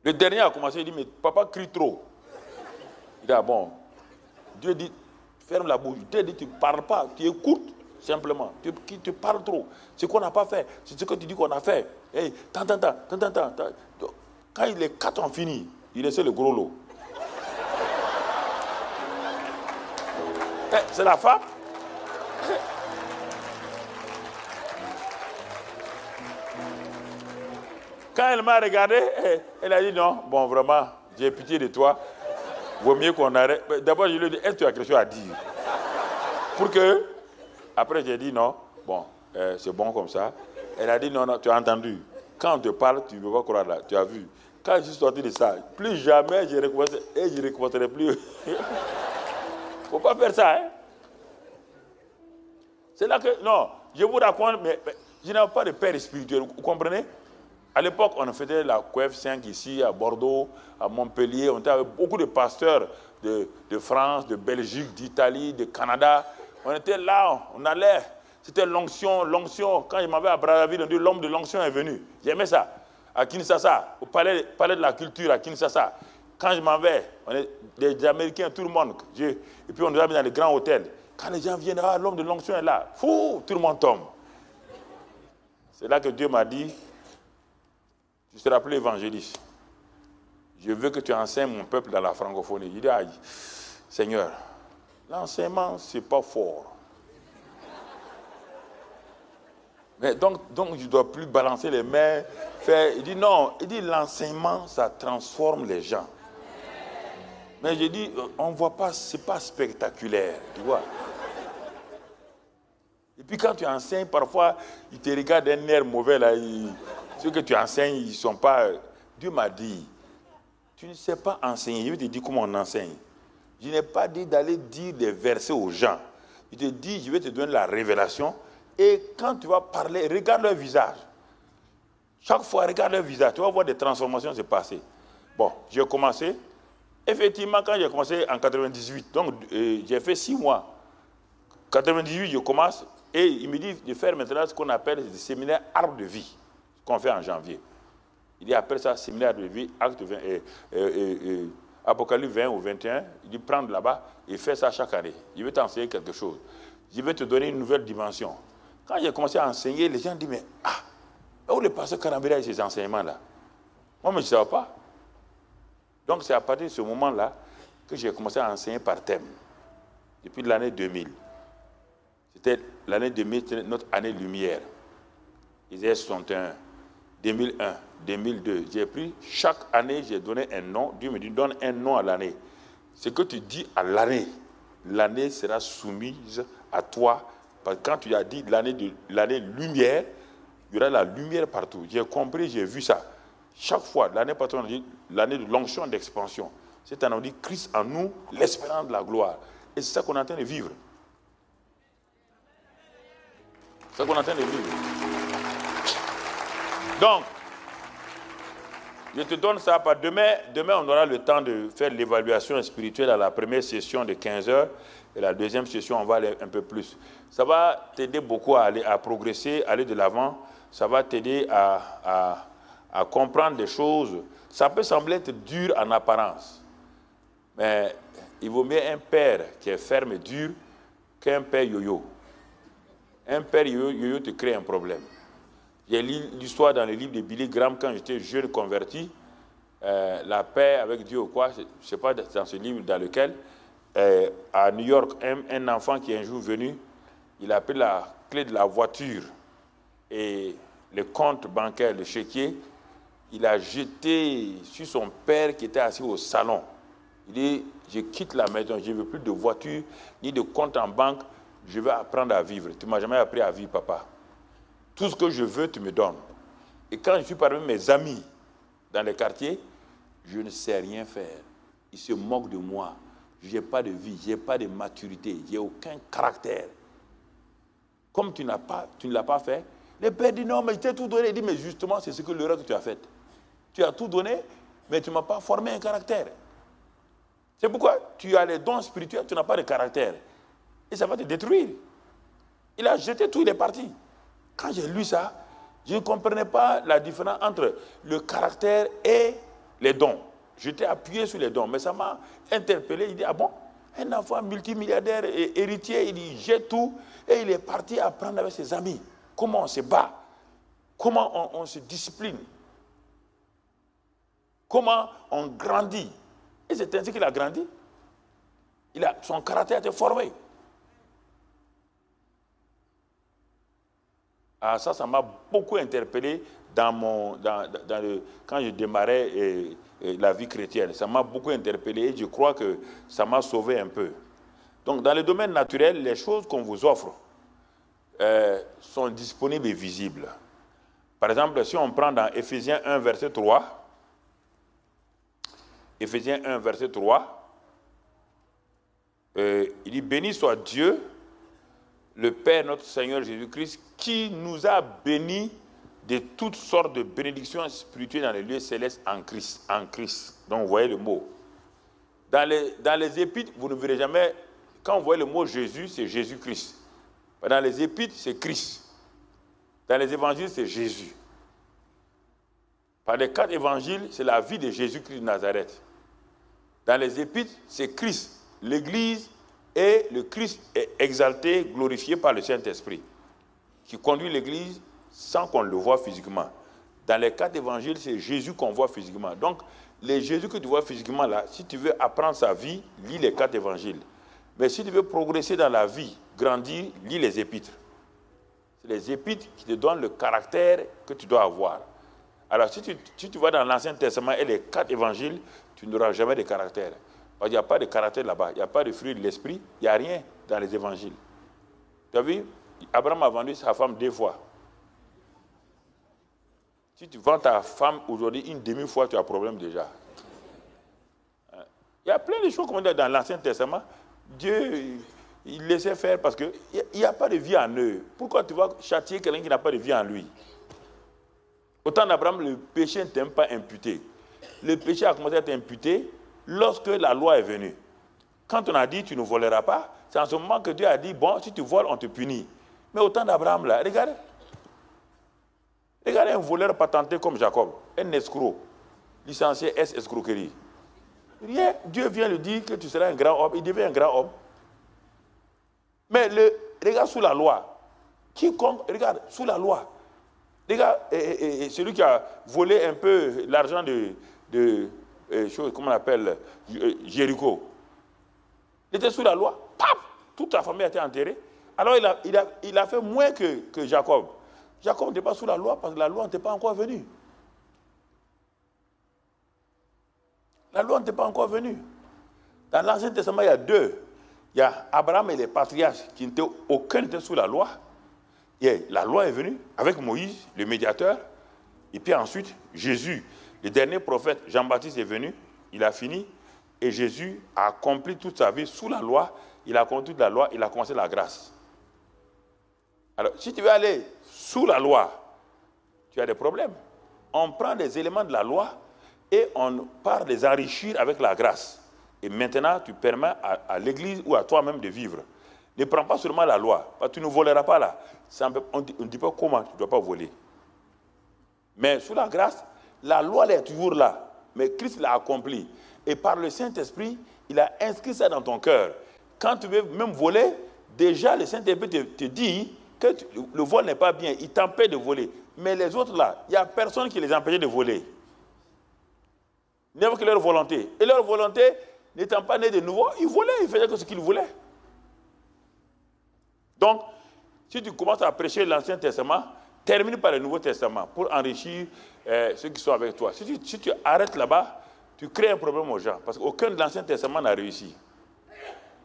[SPEAKER 2] Le dernier a commencé, il dit, mais papa crie trop. Il dit, ah bon. Dieu dit, ferme la bouche. Dieu dit, tu ne parles pas, tu écoutes simplement. Tu parles trop. Ce qu'on n'a pas fait, c'est ce que tu dis qu'on a fait. Hey, tant. Quand les 4 ont fini, il laissait le gros lot. C'est la femme. Quand elle m'a regardé, elle a dit non, bon vraiment, j'ai pitié de toi. Vaut mieux qu'on arrête. D'abord, je lui ai dit, est-ce que tu as quelque chose à dire? Pour que, après j'ai dit non, bon, c'est bon comme ça. Elle a dit non, tu as entendu. Quand on te parle, tu ne veux pas croire là, tu as vu. Quand je suis sorti de ça, plus jamais je recommencerai, et je ne recommencerai plus. Il ne faut pas faire ça, hein. C'est là que, non, je vous raconte, mais je n'avais pas de père spirituel, vous comprenez? À l'époque, on faisait la QF 5 ici, à Bordeaux, à Montpellier. On était avec beaucoup de pasteurs de France, de Belgique, d'Italie, de Canada. On était là, on allait. C'était l'onction. Quand je m'avais à Brazzaville, on dit l'homme de l'onction est venu. J'aimais ça. À Kinshasa, au palais de la culture à Kinshasa. Quand je m'en vais, on est des Américains, tout le monde. Et puis on nous a mis dans les grands hôtels. Quand les gens viennent, ah, l'homme de l'onction est là. Fou, tout le monde tombe. C'est là que Dieu m'a dit, tu seras appelé évangéliste. Je veux que tu enseignes mon peuple dans la francophonie. Il dit, aïe, Seigneur, l'enseignement, ce n'est pas fort. Mais donc, je ne dois plus balancer les mains. Il dit, non, il dit, l'enseignement, ça transforme les gens. Mais je dis, on ne voit pas, ce n'est pas spectaculaire, tu vois. Et puis quand tu enseignes, parfois, ils te regardent d'un air mauvais, là, ceux que tu enseignes, ils ne sont pas... Dieu m'a dit, tu ne sais pas enseigner, je vais te dire comment on enseigne. Je n'ai pas dit d'aller dire des versets aux gens. Je te dis, je vais te donner la révélation, et quand tu vas parler, regarde leur visage. Chaque fois, regarde leur visage, tu vas voir des transformations se passer. Bon, j'ai commencé. Effectivement, quand j'ai commencé en 98, donc j'ai fait 6 mois. 98, je commence, et il me dit de faire maintenant ce qu'on appelle le séminaire Arbre de vie, qu'on fait en janvier. Il dit, appelle ça séminaire de vie, acte 20, Apocalypse 20 ou 21, il dit, prendre là-bas et faire ça chaque année. Je vais t'enseigner quelque chose. Je vais te donner une nouvelle dimension. Quand j'ai commencé à enseigner, les gens disent, mais où le pasteur Karambira a ces enseignements-là? Moi, je ne savais pas. Donc, c'est à partir de ce moment-là que j'ai commencé à enseigner par thème, depuis l'année 2000. C'était l'année 2000, c'était notre année lumière. Isaïe 61, 2001, 2002. J'ai pris, chaque année, j'ai donné un nom. Dieu me dit, donne un nom à l'année. Ce que tu dis à l'année, l'année sera soumise à toi. Parce que quand tu as dit l'année lumière, il y aura la lumière partout. J'ai compris, j'ai vu ça. Chaque fois, l'année passée, on a dit l'année de l'onction d'expansion. Cette année, on dit Christ en nous, l'espérance de la gloire. Et c'est ça qu'on est en train de vivre. C'est ça qu'on est en train de vivre. Donc, je te donne ça. Demain, on aura le temps de faire l'évaluation spirituelle à la première session de 15 heures. Et la deuxième session, on va aller un peu plus. Ça va t'aider beaucoup à progresser, à aller de l'avant. Ça va t'aider à comprendre des choses. Ça peut sembler être dur en apparence. Mais il vaut mieux un père qui est ferme et dur qu'un père yo-yo. Un père yo-yo te crée un problème. J'ai lu l'histoire dans le livre de Billy Graham quand j'étais jeune converti. La paix avec Dieu ou quoi, je ne sais pas dans ce livre dans lequel, à New York, un enfant qui est un jour venu, il a pris la clé de la voiture et le compte bancaire, le chéquier, il a jeté sur son père qui était assis au salon. Il dit, je quitte la maison, je ne veux plus de voiture, ni de compte en banque, je veux apprendre à vivre. Tu ne m'as jamais appris à vivre, papa. Tout ce que je veux, tu me donnes. Et quand je suis parmi mes amis dans les quartiers, je ne sais rien faire. Ils se moquent de moi. Je n'ai pas de vie, je n'ai pas de maturité, je n'ai aucun caractère. Comme tu ne l'as pas fait, le père dit non, mais je t'ai tout donné. Il dit, mais justement, c'est ce que l'erreur que tu as faite. Tu as tout donné, mais tu ne m'as pas formé un caractère. C'est pourquoi tu as les dons spirituels, tu n'as pas de caractère. Et ça va te détruire. Il a jeté tout, il est parti. Quand j'ai lu ça, je ne comprenais pas la différence entre le caractère et les dons. J'étais appuyé sur les dons, mais ça m'a interpellé. Il dit, ah bon, un enfant multimilliardaire et héritier, il jette tout et il est parti apprendre avec ses amis. Comment on se bat, comment on se discipline, comment on grandit. Et c'est ainsi qu'il a grandi. Son caractère a été formé. Ah, ça m'a beaucoup interpellé quand je démarrais la vie chrétienne. Ça m'a beaucoup interpellé et je crois que ça m'a sauvé un peu. Donc, dans le domaine naturel, les choses qu'on vous offre sont disponibles et visibles. Par exemple, si on prend dans Éphésiens 1, verset 3, Éphésiens 1, verset 3, il dit « Béni soit Dieu, le Père, notre Seigneur Jésus-Christ, qui nous a bénis de toutes sortes de bénédictions spirituelles dans les lieux célestes en Christ. En Christ. » Donc, vous voyez le mot. Dans les épîtres, vous ne verrez jamais, quand vous voyez le mot Jésus, c'est Jésus-Christ. Dans les épîtres, c'est Christ. Dans les évangiles, c'est Jésus. Par les 4 évangiles, c'est la vie de Jésus-Christ de Nazareth. Dans les épîtres, c'est Christ, l'Église, et le Christ est exalté, glorifié par le Saint-Esprit, qui conduit l'Église sans qu'on le voie physiquement. Dans les 4 évangiles, c'est Jésus qu'on voit physiquement. Donc, les Jésus que tu vois physiquement là, si tu veux apprendre sa vie, lis les 4 évangiles. Mais si tu veux progresser dans la vie, grandir, lis les épîtres. C'est les épîtres qui te donnent le caractère que tu dois avoir. Alors, si tu vas dans l'Ancien Testament et les 4 évangiles, tu n'auras jamais de caractère. Parce qu'il n'y a pas de caractère là-bas, il n'y a pas de fruit de l'esprit, il n'y a rien dans les évangiles. Tu as vu, Abraham a vendu sa femme 2 fois. Si tu vends ta femme aujourd'hui une demi-fois, tu as un problème déjà. Il y a plein de choses comme dans l'Ancien Testament. Dieu, il laissait faire parce qu'il n'y a pas de vie en eux. Pourquoi tu vas châtier quelqu'un qui n'a pas de vie en lui? Au temps d'Abraham, le péché ne t'est pas imputé. Le péché a commencé à être imputé lorsque la loi est venue. Quand on a dit tu ne voleras pas, c'est en ce moment que Dieu a dit, bon, si tu voles, on te punit. Mais au temps d'Abraham, là, regardez un voleur patenté comme Jacob, un escroc, licencié escroquerie. Rien, Dieu vient lui dire que tu seras un grand homme, il devient un grand homme. Mais regarde sous la loi, quiconque, regarde, sous la loi, regarde, celui qui a volé un peu l'argent comment on appelle, Jéricho, il était sous la loi, paf, toute sa famille a été enterrée. Alors il a fait moins que Jacob. Jacob n'était pas sous la loi parce que la loi n'était pas encore venue. La loi n'était pas encore venue. Dans l'Ancien Testament, il y a 2. Il y a Abraham et les patriarches aucun n'était sous la loi. Et la loi est venue avec Moïse, le médiateur. Et puis ensuite, Jésus, le dernier prophète, Jean-Baptiste est venu. Il a fini. Et Jésus a accompli toute sa vie sous la loi. Il a accompli toute la loi. Il a commencé la grâce. Alors, si tu veux aller sous la loi, tu as des problèmes. On prend des éléments de la loi et on part les enrichir avec la grâce. Et maintenant, tu permets à l'Église ou à toi-même de vivre. Ne prends pas seulement la loi, parce que tu ne voleras pas là. On ne dit pas comment tu ne dois pas voler. Mais sous la grâce, la loi elle est toujours là. Mais Christ l'a accompli. Et par le Saint-Esprit, il a inscrit ça dans ton cœur. Quand tu veux même voler, déjà le Saint-Esprit te dit que le vol n'est pas bien, il t'empêche de voler. Mais les autres là, il n'y a personne qui les empêche de voler. N'importe que leur volonté. Et leur volonté, n'étant pas née de nouveau, ils volaient, ils faisaient ce qu'ils voulaient. Donc, si tu commences à prêcher l'Ancien Testament, termine par le Nouveau Testament pour enrichir ceux qui sont avec toi. Si tu arrêtes là-bas, tu crées un problème aux gens. Parce qu'aucun de l'Ancien Testament n'a réussi.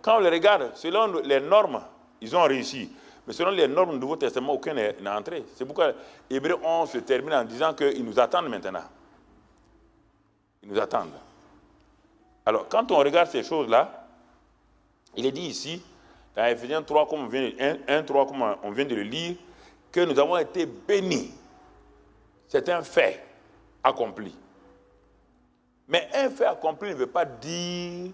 [SPEAKER 2] Quand on les regarde, selon les normes, ils ont réussi. Mais selon les normes du Nouveau Testament, aucun n'est entré. C'est pourquoi Hébreux 11 se termine en disant qu'ils nous attendent maintenant. Ils nous attendent. Alors, quand on regarde ces choses-là, il est dit ici, dans Ephésiens 3, comme 1, 3, comme on vient de le lire, que nous avons été bénis. C'est un fait accompli. Mais un fait accompli ne veut pas dire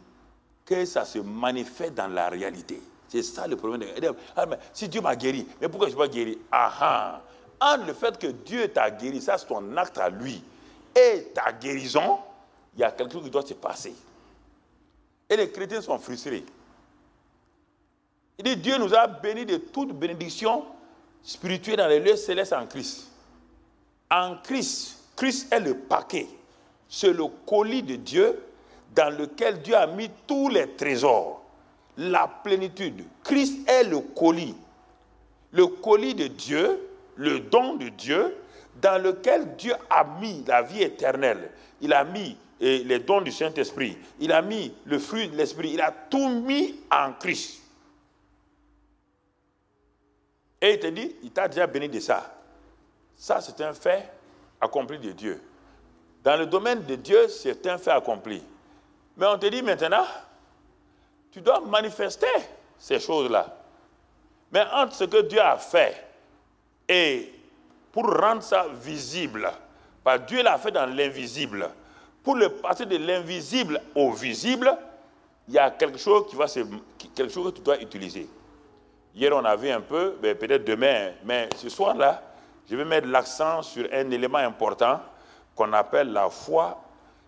[SPEAKER 2] que ça se manifeste dans la réalité. C'est ça le problème. Ah, mais si Dieu m'a guéri, mais pourquoi je ne suis pas guéri? Entre le fait que Dieu t'a guéri, ça c'est ton acte à lui, et ta guérison, il y a quelque chose qui doit se passer. Et les chrétiens sont frustrés. Il dit, Dieu nous a bénis de toute bénédiction spirituelle dans les lieux célestes en Christ. En Christ, Christ est le paquet. C'est le colis de Dieu dans lequel Dieu a mis tous les trésors. La plénitude. Christ est le colis. Le colis de Dieu, le don de Dieu, dans lequel Dieu a mis la vie éternelle. Il a mis les dons du Saint-Esprit. Il a mis le fruit de l'Esprit. Il a tout mis en Christ. Et il te dit, il t'a déjà béni de ça. Ça, c'est un fait accompli de Dieu. Dans le domaine de Dieu, c'est un fait accompli. Mais on te dit maintenant, tu dois manifester ces choses-là. Mais entre ce que Dieu a fait et pour rendre ça visible, parce que Dieu l'a fait dans l'invisible, pour le passer de l'invisible au visible, il y a quelque chose quelque chose que tu dois utiliser. Hier, on a vu un peu, peut-être demain, mais ce soir-là, je vais mettre l'accent sur un élément important qu'on appelle la foi.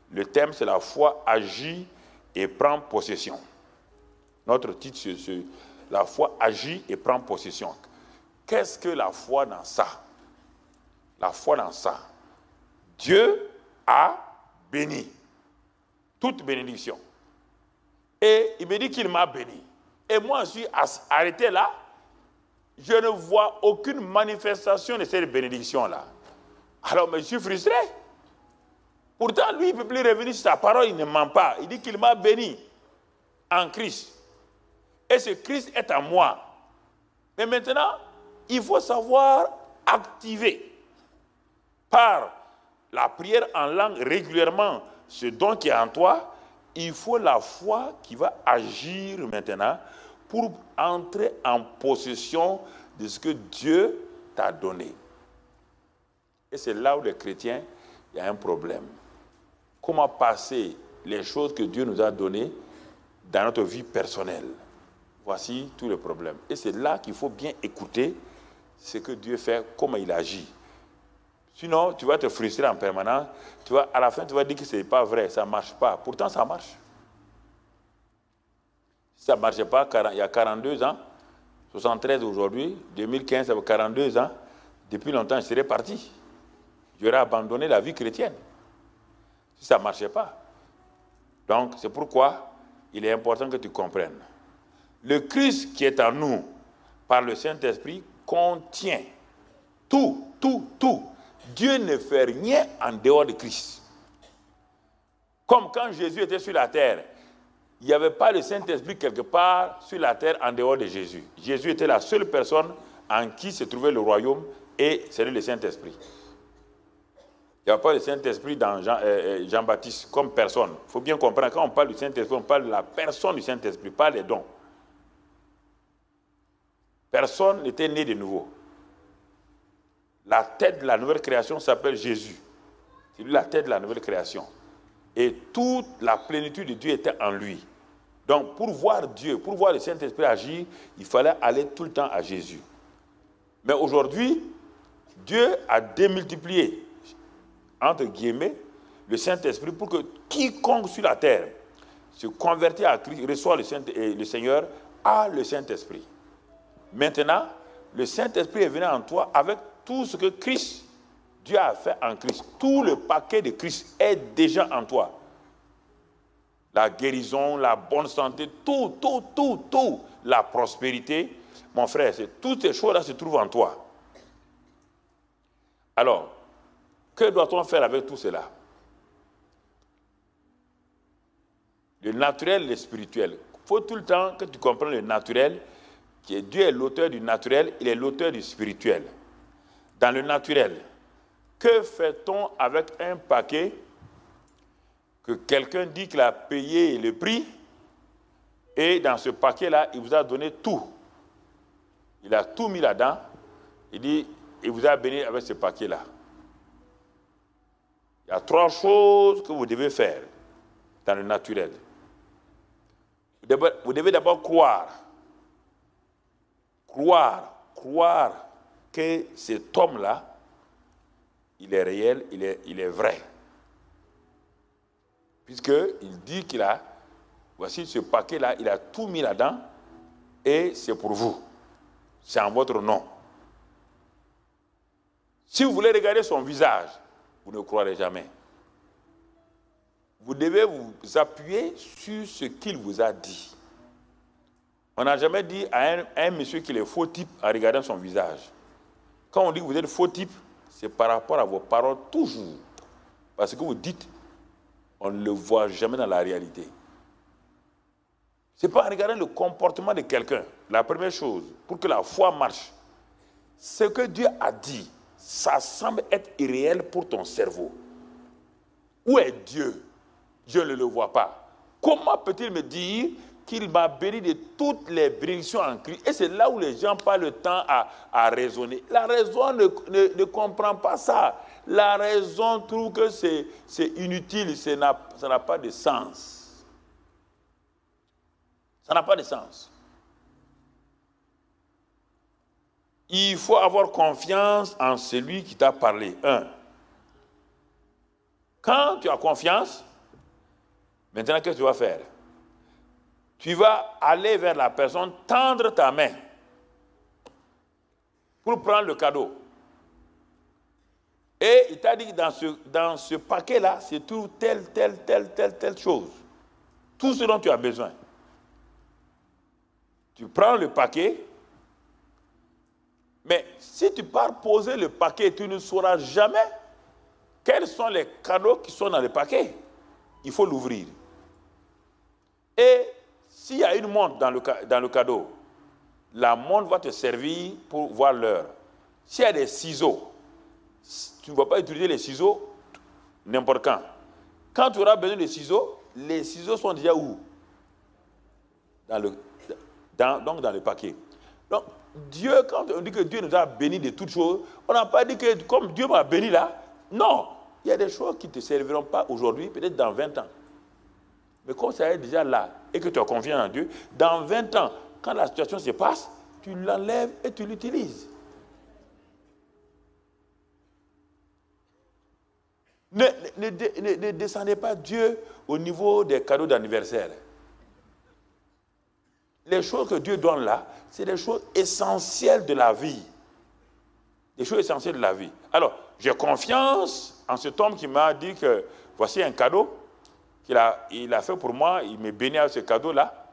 [SPEAKER 2] Le thème, c'est la foi agit et prend possession. Notre titre, c'est la foi agit et prend possession. Qu'est-ce que la foi dans ça? La foi dans ça. Dieu a béni. Toute bénédiction. Et il me dit qu'il m'a béni. Et moi, je suis arrêté là. Je ne vois aucune manifestation de cette bénédiction-là. Alors, mais je suis frustré. Pourtant, lui, il ne peut plus revenir sur sa parole, il ne ment pas. Il dit qu'il m'a béni en Christ. Et ce Christ est à moi. Mais maintenant, il faut savoir activer par la prière en langue régulièrement ce don qui est en toi. Il faut la foi qui va agir maintenant pour entrer en possession de ce que Dieu t'a donné. Et c'est là où les chrétiens, il y a un problème. Comment passer les choses que Dieu nous a données dans notre vie personnelle? Voici tout le problème. Et c'est là qu'il faut bien écouter ce que Dieu fait, comment il agit. Sinon, tu vas te frustrer en permanence. À la fin, tu vas dire que ce n'est pas vrai, ça ne marche pas. Pourtant, ça marche. Si ça ne marchait pas il y a 42 ans, 73 aujourd'hui, 2015, ça fait 42 ans, depuis longtemps, je serais parti. J'aurais abandonné la vie chrétienne. Si ça ne marchait pas. Donc, c'est pourquoi il est important que tu comprennes. Le Christ qui est en nous, par le Saint-Esprit, contient tout. Dieu ne fait rien en dehors de Christ. Comme quand Jésus était sur la terre, il n'y avait pas le Saint-Esprit quelque part sur la terre en dehors de Jésus. Jésus était la seule personne en qui se trouvait le royaume et c'était le Saint-Esprit. Il n'y a pas le Saint-Esprit dans Jean-Baptiste comme personne. Il faut bien comprendre, quand on parle du Saint-Esprit, on parle de la personne du Saint-Esprit, pas les dons. Personne n'était né de nouveau. La tête de la nouvelle création s'appelle Jésus. C'est lui la tête de la nouvelle création. Et toute la plénitude de Dieu était en lui. Donc, pour voir Dieu, pour voir le Saint-Esprit agir, il fallait aller tout le temps à Jésus. Mais aujourd'hui, Dieu a démultiplié, entre guillemets, le Saint-Esprit pour que quiconque sur la terre se convertit à Christ, reçoit le Seigneur, a le Saint-Esprit. Maintenant, le Saint-Esprit est venu en toi avec tout ce que Christ, Dieu a fait en Christ. Tout le paquet de Christ est déjà en toi. La guérison, la bonne santé, tout. La prospérité. Mon frère, toutes ces choses-là se trouvent en toi. Alors, que doit-on faire avec tout cela? Le naturel et le spirituel. Il faut tout le temps que tu comprennes le naturel, qui est Dieu est l'auteur du naturel, il est l'auteur du spirituel. Dans le naturel, que fait-on avec un paquet que quelqu'un dit qu'il a payé le prix et dans ce paquet-là, il vous a donné tout. Il a tout mis là-dedans. Il dit, il vous a béni avec ce paquet-là. Il y a 3 choses que vous devez faire dans le naturel. Vous devez d'abord croire que cet homme-là, il est réel, il est vrai. Puisqu'il dit qu'il a, voici ce paquet-là, il a tout mis là-dedans et c'est pour vous. C'est en votre nom. Si vous voulez regarder son visage, vous ne croirez jamais. Vous devez vous appuyer sur ce qu'il vous a dit. On n'a jamais dit à un monsieur qu'il est faux type en regardant son visage. Quand on dit que vous êtes faux type, c'est par rapport à vos paroles toujours. Parce que vous dites, on ne le voit jamais dans la réalité. Ce n'est pas en regardant le comportement de quelqu'un. La première chose, pour que la foi marche, ce que Dieu a dit, ça semble être irréel pour ton cerveau. Où est Dieu? Je ne le vois pas. Comment peut-il me dire qu'il m'a béni de toutes les bénédictions en Christ? Et c'est là où les gens n'ont pas le temps à raisonner. La raison ne comprend pas ça. La raison trouve que c'est inutile, ça n'a pas de sens. Ça n'a pas de sens. Il faut avoir confiance en celui qui t'a parlé. 1. Quand tu as confiance, maintenant, qu'est-ce que tu vas faire? Tu vas aller vers la personne, tendre ta main pour prendre le cadeau. Et il t'a dit que dans ce paquet-là, c'est tout telle chose. Tout ce dont tu as besoin. Tu prends le paquet, mais si tu pars poser le paquet, tu ne sauras jamais quels sont les cadeaux qui sont dans le paquet. Il faut l'ouvrir. Et s'il y a une montre dans le cadeau, la montre va te servir pour voir l'heure. S'il y a des ciseaux, tu ne vas pas utiliser les ciseaux n'importe quand. Quand tu auras besoin de ciseaux, les ciseaux sont déjà où? Donc dans le paquet. Donc Dieu, quand on dit que Dieu nous a bénis de toutes choses, on n'a pas dit que comme Dieu m'a béni là, non. Il y a des choses qui ne te serviront pas aujourd'hui, peut-être dans 20 ans. Mais comme ça est déjà là et que tu as confiance en Dieu, dans 20 ans, quand la situation se passe, tu l'enlèves et tu l'utilises. Ne descendez pas Dieu au niveau des cadeaux d'anniversaire. Les choses que Dieu donne là, c'est des choses essentielles de la vie. Des choses essentielles de la vie. Alors, j'ai confiance en cet homme qui m'a dit que voici un cadeau qu'il a fait pour moi, il me bénit avec ce cadeau-là.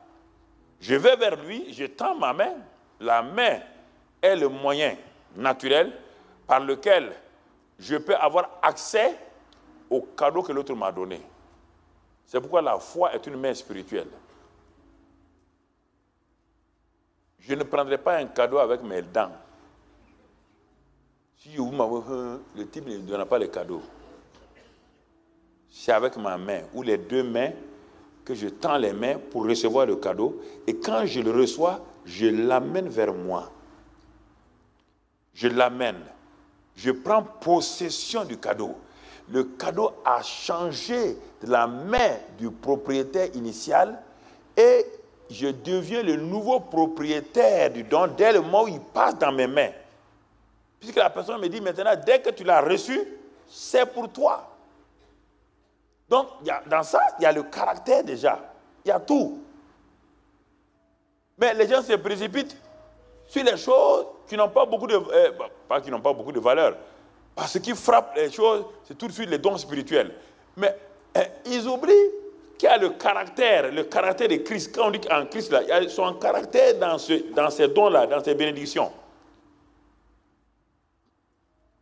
[SPEAKER 2] Je vais vers lui, je tends ma main. La main est le moyen naturel par lequel je peux avoir accès au cadeau que l'autre m'a donné. C'est pourquoi la foi est une main spirituelle. Je ne prendrai pas un cadeau avec mes dents. Si le type ne donnera pas le cadeau. C'est avec ma main, ou les 2 mains, que je tends les mains pour recevoir le cadeau. Et quand je le reçois, je l'amène vers moi. Je l'amène. Je prends possession du cadeau. Le cadeau a changé de la main du propriétaire initial et je deviens le nouveau propriétaire du don dès le moment où il passe dans mes mains. Puisque la personne me dit maintenant, dès que tu l'as reçu, c'est pour toi. Donc, dans ça, il y a le caractère déjà. Il y a tout. Mais les gens se précipitent sur les choses qui n'ont pas beaucoup de... pas qui n'ont pas beaucoup de valeur. Parce que ce qui frappe les choses, c'est tout de suite les dons spirituels. Mais ils oublient qu'il y a le caractère de Christ. Quand on dit en Christ, là, il y a son caractère dans ces dons-là, dans ces bénédictions.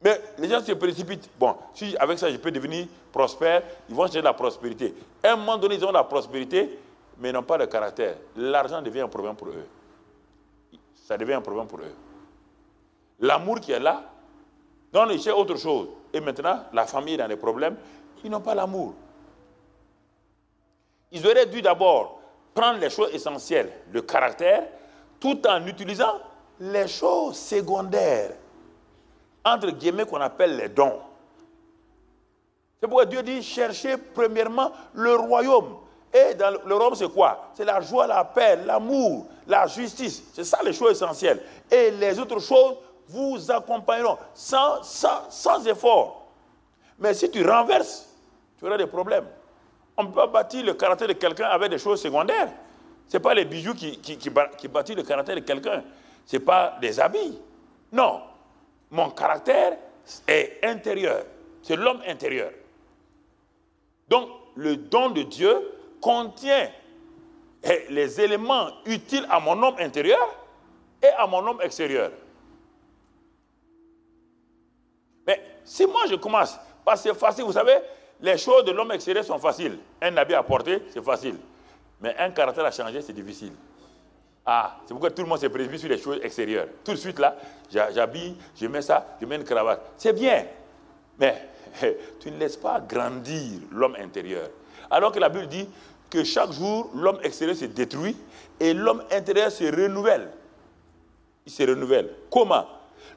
[SPEAKER 2] Mais les gens se précipitent. Bon, si avec ça je peux devenir prospère, ils vont chercher la prospérité. À un moment donné, ils ont la prospérité, mais ils n'ont pas de caractère. L'argent devient un problème pour eux. Ça devient un problème pour eux. L'amour qui est là, non, ils cherchent autre chose. Et maintenant, la famille est dans des problèmes, ils n'ont pas l'amour. Ils auraient dû d'abord prendre les choses essentielles, le caractère, tout en utilisant les choses secondaires, entre guillemets, qu'on appelle les dons. C'est pourquoi Dieu dit, cherchez premièrement le royaume. Et dans le royaume, c'est quoi? C'est la joie, la paix, l'amour, la justice. C'est ça les choses essentielles. Et les autres choses vous accompagneront sans effort. Mais si tu renverses, tu auras des problèmes. On ne peut pas bâtir le caractère de quelqu'un avec des choses secondaires. Ce n'est pas les bijoux qui bâtissent le caractère de quelqu'un. Ce n'est pas des habits. Non. Mon caractère est intérieur. C'est l'homme intérieur. Donc, le don de Dieu contient les éléments utiles à mon homme intérieur et à mon homme extérieur. Mais si moi je commence, parce que c'est facile, vous savez, les choses de l'homme extérieur sont faciles. Un habit à porter, c'est facile. Mais un caractère à changer, c'est difficile. Ah, c'est pourquoi tout le monde se précipite sur les choses extérieures. Tout de suite là, j'habille, je mets ça, je mets une cravate. C'est bien, mais tu ne laisses pas grandir l'homme intérieur. Alors que la Bible dit que chaque jour, l'homme extérieur se détruit et l'homme intérieur se renouvelle. Il se renouvelle. Comment?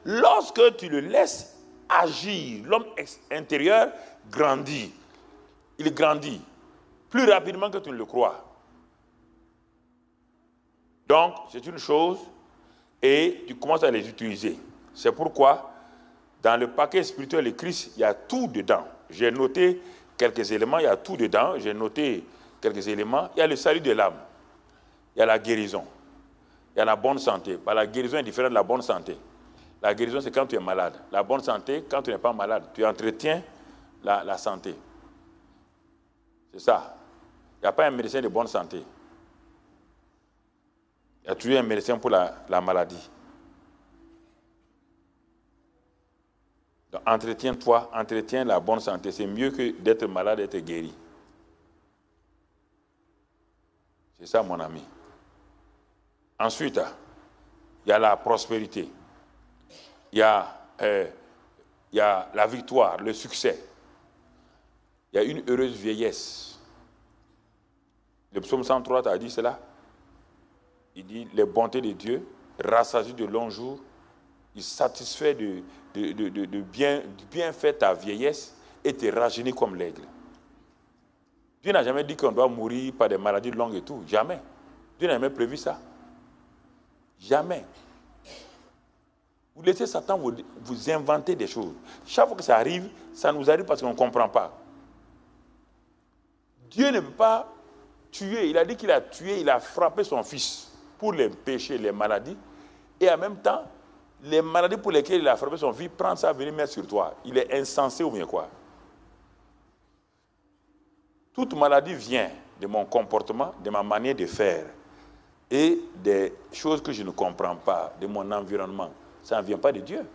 [SPEAKER 2] Lorsque tu le laisses agir, l'homme intérieur grandit. Il grandit plus rapidement que tu ne le crois. Donc, c'est une chose et tu commences à les utiliser. C'est pourquoi, dans le paquet spirituel de Christ, il y a tout dedans. J'ai noté quelques éléments, il y a tout dedans. J'ai noté quelques éléments. Il y a le salut de l'âme. Il y a la guérison. Il y a la bonne santé. La guérison est différente de la bonne santé. La guérison, c'est quand tu es malade. La bonne santé, quand tu n'es pas malade. Tu entretiens la santé. C'est ça. Il n'y a pas un médecin de bonne santé. Il y a toujours un médecin pour la maladie. Donc, entretiens-toi, entretiens la bonne santé. C'est mieux que d'être malade et d'être guéri. C'est ça, mon ami. Ensuite, il y a la prospérité. Il y a la victoire, le succès. Il y a une heureuse vieillesse. Le psaume 103 a dit cela. Il dit, les bontés de Dieu, rassasié de longs jours, il satisfait du bienfait ta vieillesse et te rajeunit comme l'aigle. Dieu n'a jamais dit qu'on doit mourir par des maladies longues et tout. Jamais. Dieu n'a jamais prévu ça. Jamais. Vous laissez Satan vous inventer des choses. Chaque fois que ça arrive, ça nous arrive parce qu'on ne comprend pas. Dieu ne peut pas tuer. Il a dit qu'il a tué, il a frappé son fils pour les péchés, les maladies. Et en même temps, les maladies pour lesquelles il a frappé son fils, prendre ça, venir mettre sur toi. Il est insensé ou bien quoi? Toute maladie vient de mon comportement, de ma manière de faire et des choses que je ne comprends pas, de mon environnement. Ça ne vient pas de Dieu.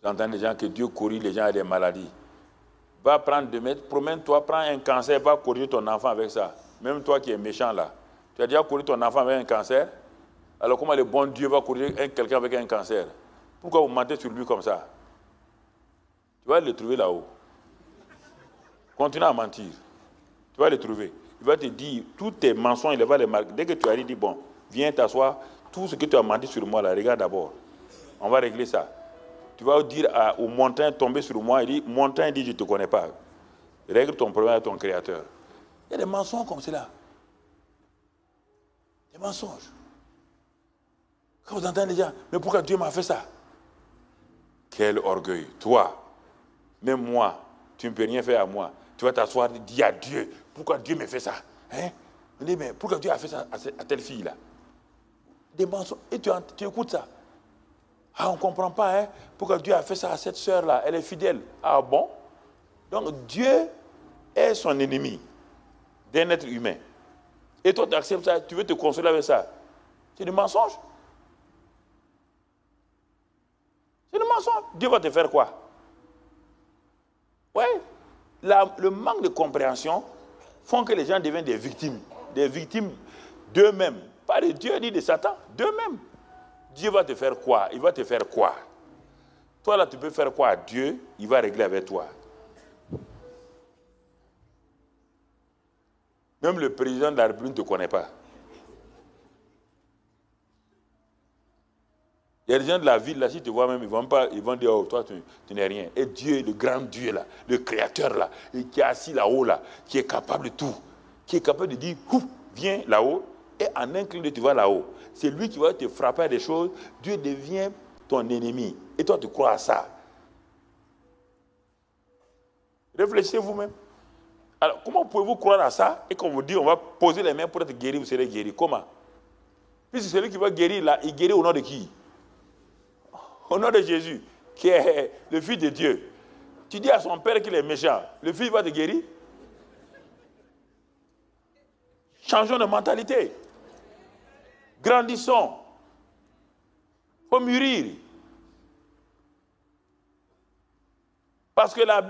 [SPEAKER 2] J'entends des gens que Dieu corrige les gens à des maladies. Va prendre promène-toi, prends un cancer, va corriger ton enfant avec ça. Même toi qui es méchant là. Tu as déjà corrigé ton enfant avec un cancer? Alors comment le bon Dieu va corriger quelqu'un avec un cancer? Pourquoi vous mentez sur lui comme ça? Tu vas le trouver là-haut. Continue à mentir. Tu vas le trouver. Il va te dire, tous tes mensonges, il va les marquer. Dès que tu arrives, il dit, bon, viens t'asseoir. Tout ce que tu as menti sur moi, là, regarde d'abord. On va régler ça. Tu vas dire aux montagnes tomber sur moi, il dit, montagne dit, je ne te connais pas. Règle ton problème à ton créateur. Il y a des mensonges comme cela. Des mensonges. Quand vous entendez les gens, mais pourquoi Dieu m'a fait ça? Quel orgueil. Toi, même moi, tu ne peux rien faire à moi. Tu vas t'asseoir et dire à Dieu, pourquoi Dieu me fait ça? Hein? On dit, mais pourquoi Dieu a fait ça à telle fille-là? Des mensonges. Et tu écoutes ça. Ah, on ne comprend pas, hein, pourquoi Dieu a fait ça à cette sœur-là. Elle est fidèle. Ah bon? Donc Dieu est son ennemi d'un être humain. Et toi, tu acceptes ça, tu veux te consoler avec ça. C'est du mensonge. C'est du mensonge. Dieu va te faire quoi? Ouais. Le manque de compréhension font que les gens deviennent des victimes d'eux-mêmes. Pas de Dieu ni de Satan, d'eux-mêmes. Dieu va te faire quoi? Il va te faire quoi? Toi là, tu peux faire quoi à Dieu? Il va régler avec toi. Même le président de la République ne te connaît pas. Il y a des gens de la ville, là, si tu vois même, ils vont dire, oh, toi, tu n'es rien. Et Dieu, le grand Dieu, là, le créateur, là, qui est assis là-haut, là, qui est capable de tout, qui est capable de dire, ouf, viens là-haut, et en un clin d'œil, tu vas là-haut. C'est lui qui va te frapper à des choses. Dieu devient ton ennemi. Et toi, tu crois à ça. Réfléchissez vous-même. Alors, comment pouvez-vous croire à ça et qu'on vous dit, on va poser les mains pour être guéri, vous serez guéri? Comment? Puisque celui qui va guérir là, il guérit au nom de qui? Au nom de Jésus, qui est le Fils de Dieu. Tu dis à son père qu'il est méchant, le Fils va te guérir? Changeons de mentalité. Grandissons. Il faut mûrir. Parce que la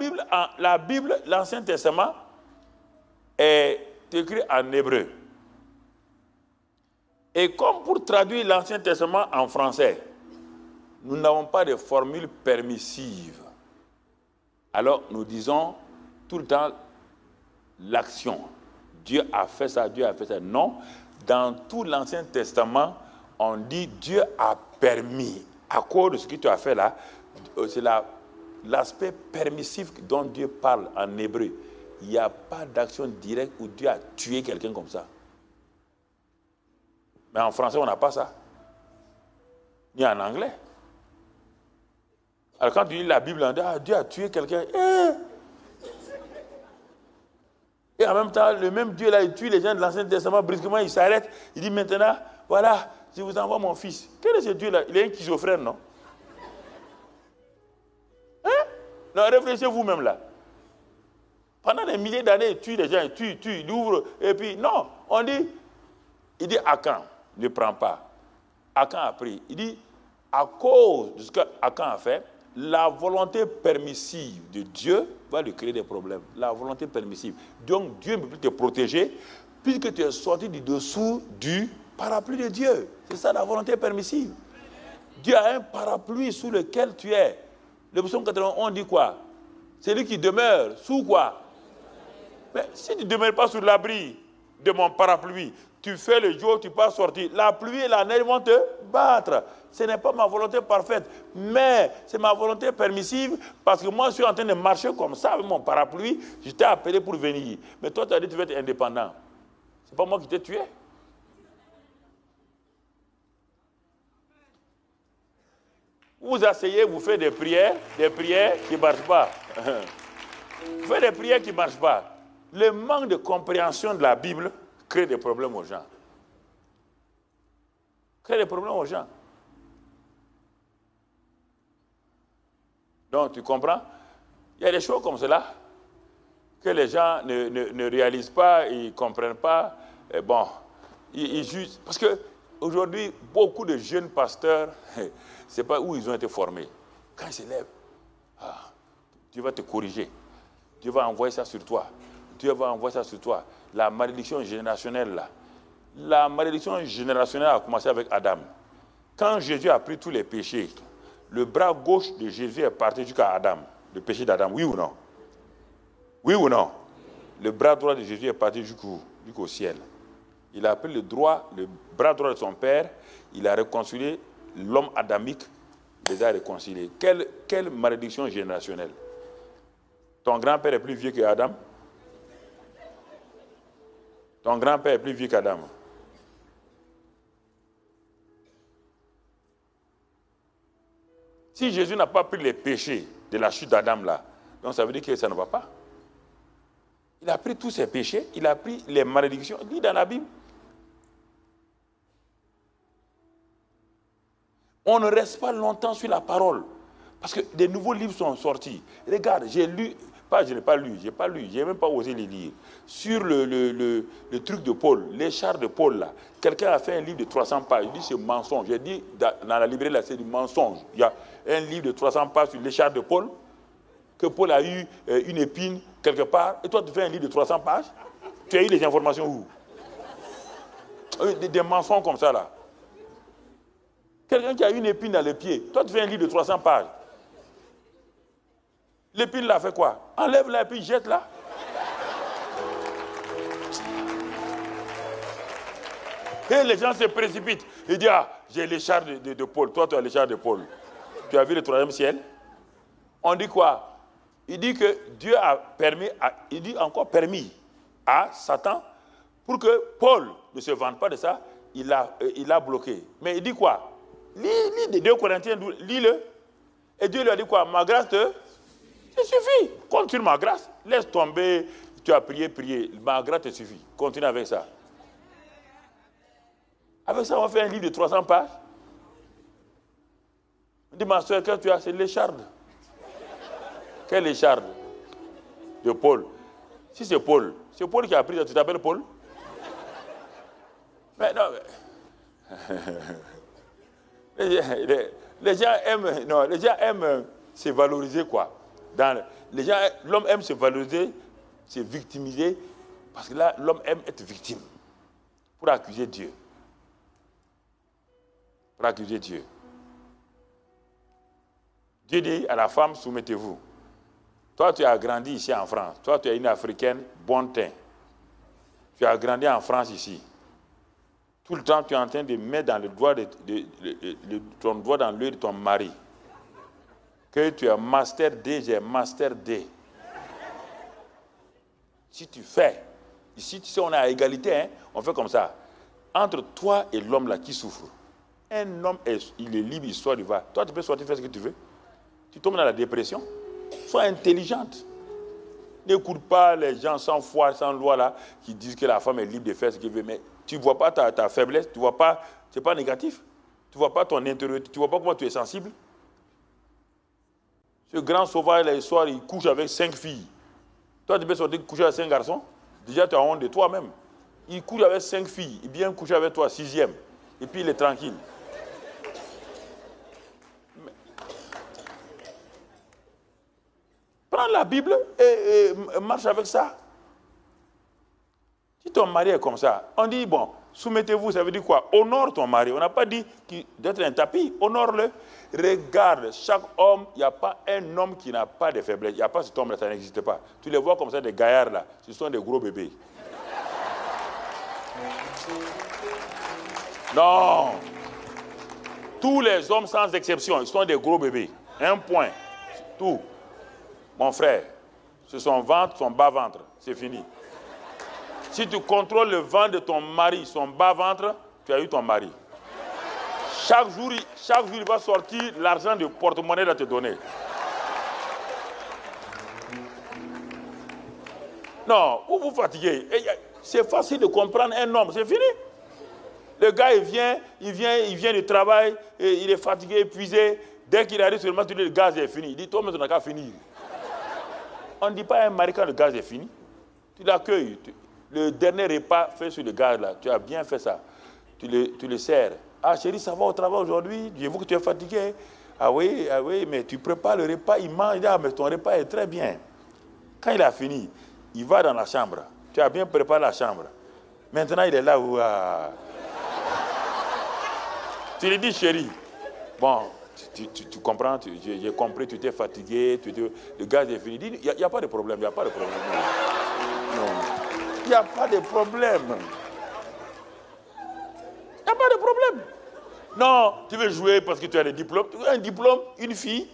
[SPEAKER 2] Bible, l'Ancien Testament, est écrit en hébreu. Et comme pour traduire l'Ancien Testament en français, nous n'avons pas de formule permissive. Alors nous disons tout le temps l'action. Dieu a fait ça, Dieu a fait ça. Non, dans tout l'Ancien Testament, on dit Dieu a permis. À cause de ce que tu as fait là, c'est l'aspect permissif dont Dieu parle en hébreu. Il n'y a pas d'action directe où Dieu a tué quelqu'un comme ça. Mais en français, on n'a pas ça. Ni en anglais. Alors quand tu lis la Bible, on dit, ah, Dieu a tué quelqu'un. Et en même temps, le même Dieu là, il tue les gens de l'Ancien Testament, brusquement, il s'arrête. Il dit maintenant, voilà, je vous envoie mon fils. Quel est ce Dieu là? Il est un schizophrène, non? Hein? Non, réfléchissez vous-même là. Pendant des milliers d'années, il tue les gens, il tue, il ouvre. Et puis, non, on dit, il dit Akan ne prend pas. Akan a pris. Il dit, à cause de ce qu'Akan a fait, la volonté permissive de Dieu va lui créer des problèmes. La volonté permissive. Donc, Dieu ne peut plus te protéger puisque tu es sorti du dessous du parapluie de Dieu. C'est ça la volonté permissive. Dieu a un parapluie sous lequel tu es. Le psaume 81, on dit quoi? C'est lui qui demeure sous quoi? Mais si tu ne demeures pas sous l'abri de mon parapluie, tu fais le jour, tu peux sortir. La pluie et la neige vont te battre. Ce n'est pas ma volonté parfaite, mais c'est ma volonté permissive parce que moi, je suis en train de marcher comme ça avec mon parapluie. Je t'ai appelé pour venir. Mais toi, tu as dit que tu veux être indépendant. Ce n'est pas moi qui t'ai tué. Vous asseyez, vous faites des prières qui ne marchent pas. Vous faites des prières qui ne marchent pas. Le manque de compréhension de la Bible crée des problèmes aux gens. Crée des problèmes aux gens. Donc, tu comprends? Il y a des choses comme cela que les gens ne réalisent pas, ils ne comprennent pas. Et bon, ils jugent. Parce qu'aujourd'hui, beaucoup de jeunes pasteurs, je ne sais pas où ils ont été formés. Quand ils se lèvent, Dieu va te corriger. Dieu va envoyer ça sur toi. Dieu va envoyer ça sur toi. La malédiction générationnelle, là. La malédiction générationnelle a commencé avec Adam. Quand Jésus a pris tous les péchés, le bras gauche de Jésus est parti jusqu'à Adam. Le péché d'Adam, oui ou non? Oui ou non? Le bras droit de Jésus est parti jusqu'au ciel. Il a pris le bras droit de son père, il a réconcilié l'homme adamique, les a réconciliés. Quelle malédiction générationnelle? Ton grand-père est plus vieux que Adam? Ton grand-père est plus vieux qu'Adam. Si Jésus n'a pas pris les péchés de la chute d'Adam là, donc ça veut dire que ça ne va pas. Il a pris tous ses péchés, il a pris les malédictions. Il dit dans la Bible. On ne reste pas longtemps sur la parole. Parce que des nouveaux livres sont sortis. Regarde, j'ai lu, je n'ai pas lu, je n'ai même pas osé les lire. Sur le truc de Paul, les chars de Paul, là, quelqu'un a fait un livre de 300 pages. Il dit c'est mensonge. J'ai dit dans la librairie, là, c'est du mensonge. Il y a un livre de 300 pages sur les chars de Paul, que Paul a eu une épine quelque part. Et toi, tu fais un livre de 300 pages. Tu as eu les informations où? Des mensonges comme ça, là. Quelqu'un qui a une épine dans le pied, toi tu fais un livre de 300 pages. L'épine là fait quoi? Enlève-la et puis jette-la. Et les gens se précipitent. Ils disent, ah, j'ai les chars de Paul. Toi, tu as les chars de Paul. Tu as vu le troisième ciel? On dit quoi? Il dit que Dieu a permis, il dit encore permis à Satan pour que Paul ne se vante pas de ça. Il a bloqué. Mais il dit quoi? Lis des 2 Corinthiens, lis-le. Et Dieu lui a dit quoi? Ma grâce te suffit. Compte sur ma grâce. Laisse tomber. Tu as prié. Ma grâce te suffit. Continue avec ça. Avec ça, on fait un livre de 300 pages. On dit, ma soeur, qu'est-ce que tu as? C'est l'écharde. Quelle écharde? De Paul. Si c'est Paul qui a pris ça, tu t'appelles Paul? Mais non, les gens aiment se valoriser, quoi. L'homme aime se valoriser, se victimiser, parce que là, l'homme aime être victime pour accuser Dieu. Pour accuser Dieu. Dieu dit à la femme, soumettez-vous. Toi, tu as grandi ici en France. Toi, tu es une Africaine, bon teint. Tu as grandi en France ici. Tout le temps, tu es en train de mettre dans le doigt ton doigt dans l'œil de ton mari. Que tu es master D, j'ai master D. Si tu fais, ici, tu sais, on est à égalité, hein, on fait comme ça. Entre toi et l'homme là qui souffre, un homme, il est libre, il sort, il va. Toi, tu peux sortir, faire ce que tu veux. Tu tombes dans la dépression. Sois intelligente. N'écoute pas les gens sans foi, sans loi là, qui disent que la femme est libre de faire ce qu'elle veut. Mais tu ne vois pas ta faiblesse, tu ne vois pas, ce n'est pas négatif. Tu ne vois pas ton intériorité, tu ne vois pas comment tu es sensible. Ce grand sauvage, le soir, il couche avec 5 filles. Toi, tu peux sortir coucher avec 5 garçons. Déjà, tu as honte de toi-même. Il couche avec 5 filles, il vient coucher avec toi, 6e. Et puis, il est tranquille. Prends la Bible et marche avec ça. Si ton mari est comme ça, on dit, bon, soumettez-vous, ça veut dire quoi? Honore ton mari. On n'a pas dit d'être un tapis, honore-le. Regarde, chaque homme, il n'y a pas un homme qui n'a pas de faiblesse. Il n'y a pas cet homme-là, ça n'existe pas. Tu les vois comme ça, des gaillards là, ce sont des gros bébés. Non. Tous les hommes, sans exception, ils sont des gros bébés. Un point. Tout. Mon frère, c'est son ventre, son bas-ventre. C'est fini. Si tu contrôles le ventre de ton mari, son bas-ventre, tu as eu ton mari. Chaque jour, il va sortir l'argent du porte-monnaie à te donner. Non, vous vous fatiguez. C'est facile de comprendre un homme, c'est fini. Le gars, il vient du travail, et il est fatigué, épuisé. Dès qu'il arrive seulement, le gaz est fini. Il dit, toi, mais tu n'as qu'à finir. On ne dit pas à un mari quand le gaz est fini. Tu l'accueilles. Le dernier repas fait sur le gaz, là, tu as bien fait ça. Tu le sers. Ah, chérie, ça va au travail aujourd'hui? Je vois que tu es fatigué. Ah oui, mais tu prépares le repas, il mange. Ah, mais ton repas est très bien. Quand il a fini, il va dans la chambre. Tu as bien préparé la chambre. Maintenant, il est là où... Tu lui dis, chérie, bon, tu comprends, j'ai compris, tu t'es fatigué, le gaz est fini. Il n'y a pas de problème, il n'y a pas de problème. Non. Il n'y a pas de problème. Il n'y a pas de problème. Non, tu veux jouer parce que tu as des diplômes. Tu as un diplôme, une fille.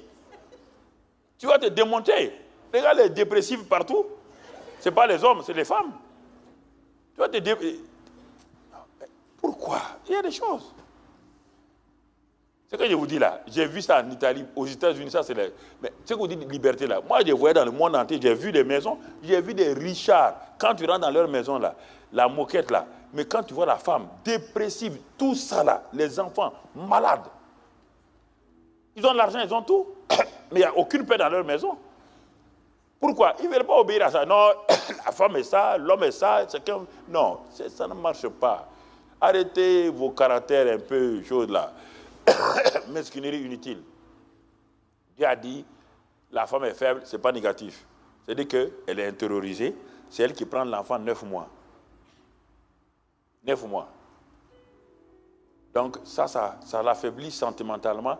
[SPEAKER 2] Tu vas te démonter. Regarde les dépressifs partout. Ce n'est pas les hommes, c'est les femmes. Tu vas te démonter. Pourquoi? Il y a des choses. Ce que je vous dis là, j'ai vu ça en Italie, aux États-Unis, ça c'est la... Mais ce que vous dites de liberté là, moi je voyais dans le monde entier, j'ai vu des maisons, j'ai vu des richards. Quand tu rentres dans leur maison là, la moquette là, mais quand tu vois la femme dépressive, tout ça là, les enfants malades, ils ont l'argent, ils ont tout, mais il n'y a aucune paix dans leur maison. Pourquoi? Ils ne veulent pas obéir à ça. Non, la femme est ça, l'homme est ça, chacun... Non, ça ne marche pas. Arrêtez vos caractères un peu choses là. Mesquinerie inutile. Dieu a dit, la femme est faible, ce n'est pas négatif. C'est-à-dire qu'elle est intériorisée, c'est elle qui prend l'enfant 9 mois. 9 mois. Donc ça l'affaiblit sentimentalement,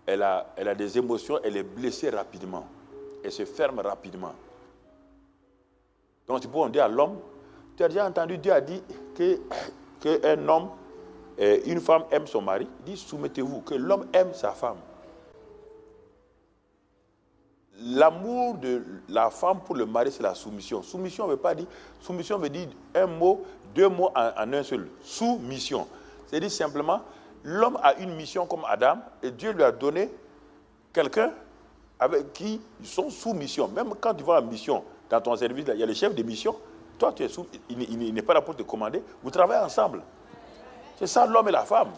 [SPEAKER 2] elle a des émotions, elle est blessée rapidement. Elle se ferme rapidement. Donc tu peux dire à l'homme, tu as déjà entendu, Dieu a dit qu'un homme, une femme aime son mari, il dit soumettez-vous, que l'homme aime sa femme. L'amour de la femme pour le mari, c'est la soumission. Soumission ne veut pas dire, soumission veut dire un mot, deux mots en un seul. Soumission. C'est-à-dire simplement, l'homme a une mission comme Adam et Dieu lui a donné quelqu'un avec qui ils sont sous mission. Même quand tu vas en mission, dans ton service, il y a le chef de mission, toi tu es sous, il n'est pas là pour te commander, vous travaillez ensemble. C'est ça l'homme et la femme.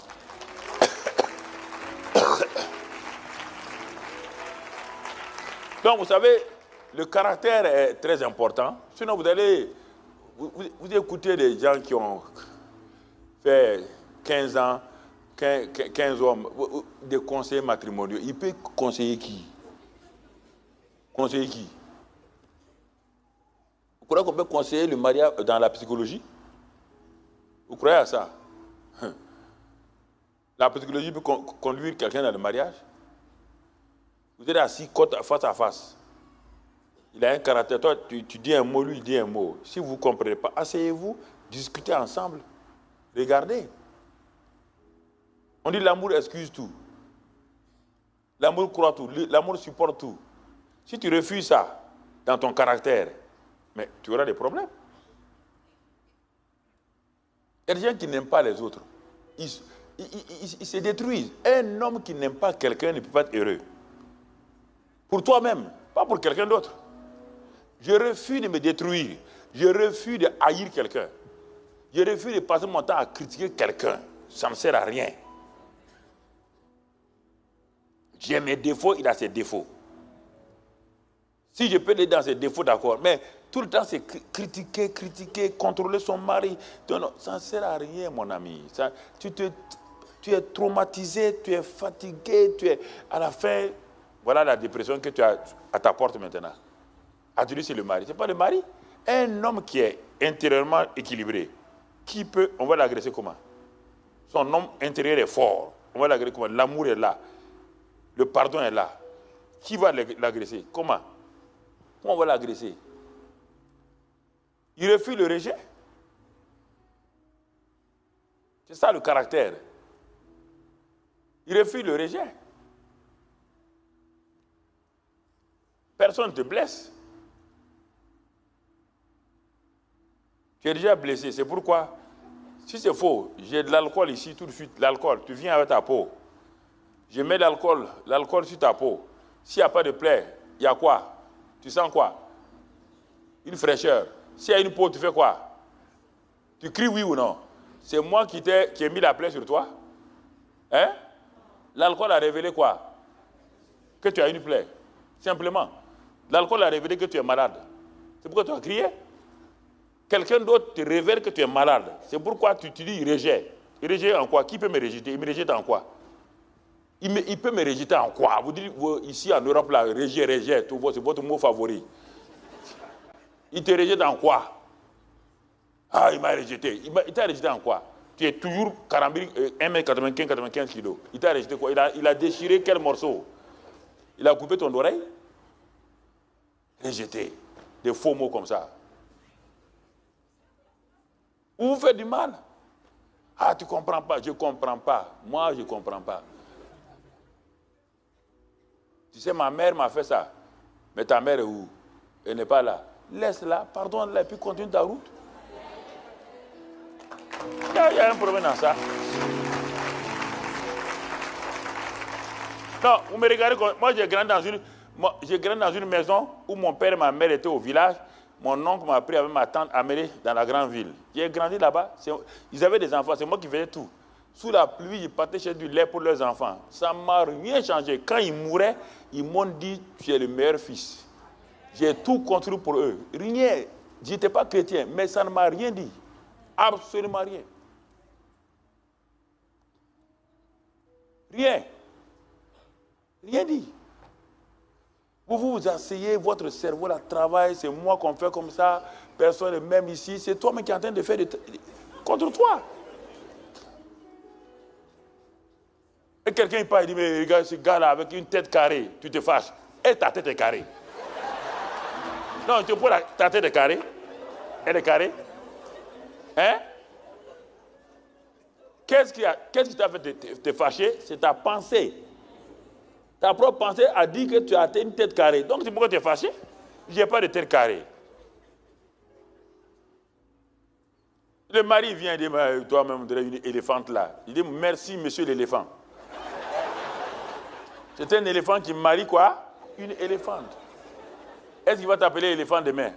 [SPEAKER 2] Donc vous savez, le caractère est très important. Sinon vous allez, vous écoutez des gens qui ont fait 15 ans, 15 hommes, des conseillers matrimoniaux. Il peut conseiller qui? Conseiller qui? Vous croyez qu'on peut conseiller le mariage dans la psychologie? Vous croyez à ça? La psychologie peut conduire quelqu'un dans le mariage? Vous êtes assis face à face. Il a un caractère. Toi, tu dis un mot, lui, il dit un mot. Si vous ne comprenez pas, asseyez-vous, discutez ensemble. Regardez. On dit l'amour excuse tout. L'amour croit tout. L'amour supporte tout. Si tu refuses ça dans ton caractère, mais tu auras des problèmes. Il y a des gens qui n'aiment pas les autres. Ils se détruisent. Un homme qui n'aime pas quelqu'un ne peut pas être heureux. Pour toi-même, pas pour quelqu'un d'autre. Je refuse de me détruire. Je refuse de haïr quelqu'un. Je refuse de passer mon temps à critiquer quelqu'un. Ça ne sert à rien. J'ai mes défauts, il a ses défauts. Si je peux aller dans ses défauts, d'accord. Mais tout le temps, c'est critiquer, contrôler son mari. Non, ça ne sert à rien, mon ami. Ça, tu es traumatisé, tu es fatigué, tu es à la fin. Voilà la dépression que tu as à ta porte maintenant. Tu dis c'est le mari. Ce n'est pas le mari. Un homme qui est intérieurement équilibré, on va l'agresser comment? Son homme intérieur est fort. On va l'agresser comment? L'amour est là. Le pardon est là. Qui va l'agresser? Comment? Comment on va l'agresser? Il refuse le rejet. C'est ça le caractère. Il refuse le rejet. Personne ne te blesse. Tu es déjà blessé. C'est pourquoi, si c'est faux, j'ai de l'alcool ici tout de suite. L'alcool, tu viens avec ta peau. Je mets l'alcool sur ta peau. S'il n'y a pas de plaie, il y a quoi? Tu sens quoi? Une fraîcheur. S'il y a une peau, tu fais quoi? Tu cries oui ou non? C'est moi qui ai mis la plaie sur toi? Hein? L'alcool a révélé quoi? Que tu as une plaie. Simplement. L'alcool a révélé que tu es malade. C'est pourquoi tu as crié. Quelqu'un d'autre te révèle que tu es malade. C'est pourquoi tu dis rejet. Rejet en quoi? Qui peut me rejeter? Il me rejette en quoi? Il peut me rejeter en quoi? Vous dites ici en Europe, là, rejet, c'est votre mot favori. Il te rejette en quoi? Ah, il m'a rejeté. Il t'a rejeté en quoi? Tu es toujours 1m95 kg. Il t'a rejeté quoi? Il a déchiré quel morceau? Il a coupé ton oreille? Rejeté. Des faux mots comme ça. Vous vous faites du mal. Ah, tu ne comprends pas. Je ne comprends pas. Moi, je ne comprends pas. Tu sais, ma mère m'a fait ça. Mais ta mère est où? Elle n'est pas là. Laisse-la, pardonne-la, et puis continue ta route. Il y a un problème dans ça. Non, vous me regardez comme... Moi, j'ai grandi dans une maison où mon père et ma mère étaient au village. Mon oncle m'a pris avec ma tante à Améré dans la grande ville. J'ai grandi là-bas. Ils avaient des enfants, c'est moi qui faisais tout. Sous la pluie, ils partaient chercher du lait pour leurs enfants. Ça ne m'a rien changé. Quand ils mouraient, ils m'ont dit, tu es le meilleur fils. J'ai tout construit pour eux. Rien. Je n'étais pas chrétien, mais ça ne m'a rien dit. Absolument rien. Rien. Rien dit. Vous asseyez, votre cerveau là travaille, c'est moi qu'on fait comme ça, personne n'est même ici, c'est toi-même qui es en train de faire contre toi. Et quelqu'un parle, il dit, mais regarde ce gars-là avec une tête carrée, tu te fâches. Et ta tête est carrée. Non, tu vois, ta tête est carrée. Elle est carrée. Hein? Qu'est-ce qui t'a fait te fâcher? C'est ta pensée. Ta propre pensée a dit que tu as une tête carrée. Donc, c'est pourquoi tu es fâché? Je n'ai pas de tête carrée. Le mari vient et dit, toi-même, une éléphante là. Il dit, merci, monsieur l'éléphant. C'est un éléphant qui marie quoi? Une éléphante. Est-ce qu'il va t'appeler éléphant demain?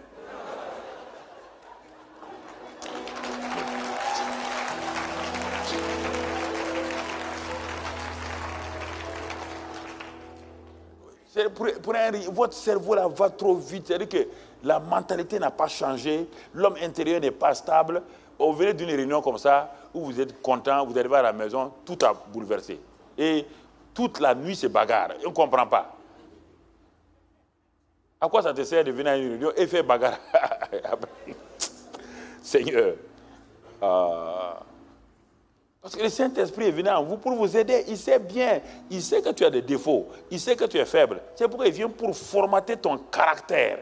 [SPEAKER 2] Votre cerveau là va trop vite. C'est-à-dire que la mentalité n'a pas changé. L'homme intérieur n'est pas stable. Vous venez d'une réunion comme ça, où vous êtes content, vous arrivez à la maison, tout a bouleversé. Et toute la nuit, c'est bagarre. On ne comprend pas. À quoi ça te sert de venir à une réunion et faire bagarre? Seigneur. Parce que le Saint-Esprit est venu en vous pour vous aider. Il sait bien. Il sait que tu as des défauts. Il sait que tu es faible. C'est pourquoi il vient pour formater ton caractère.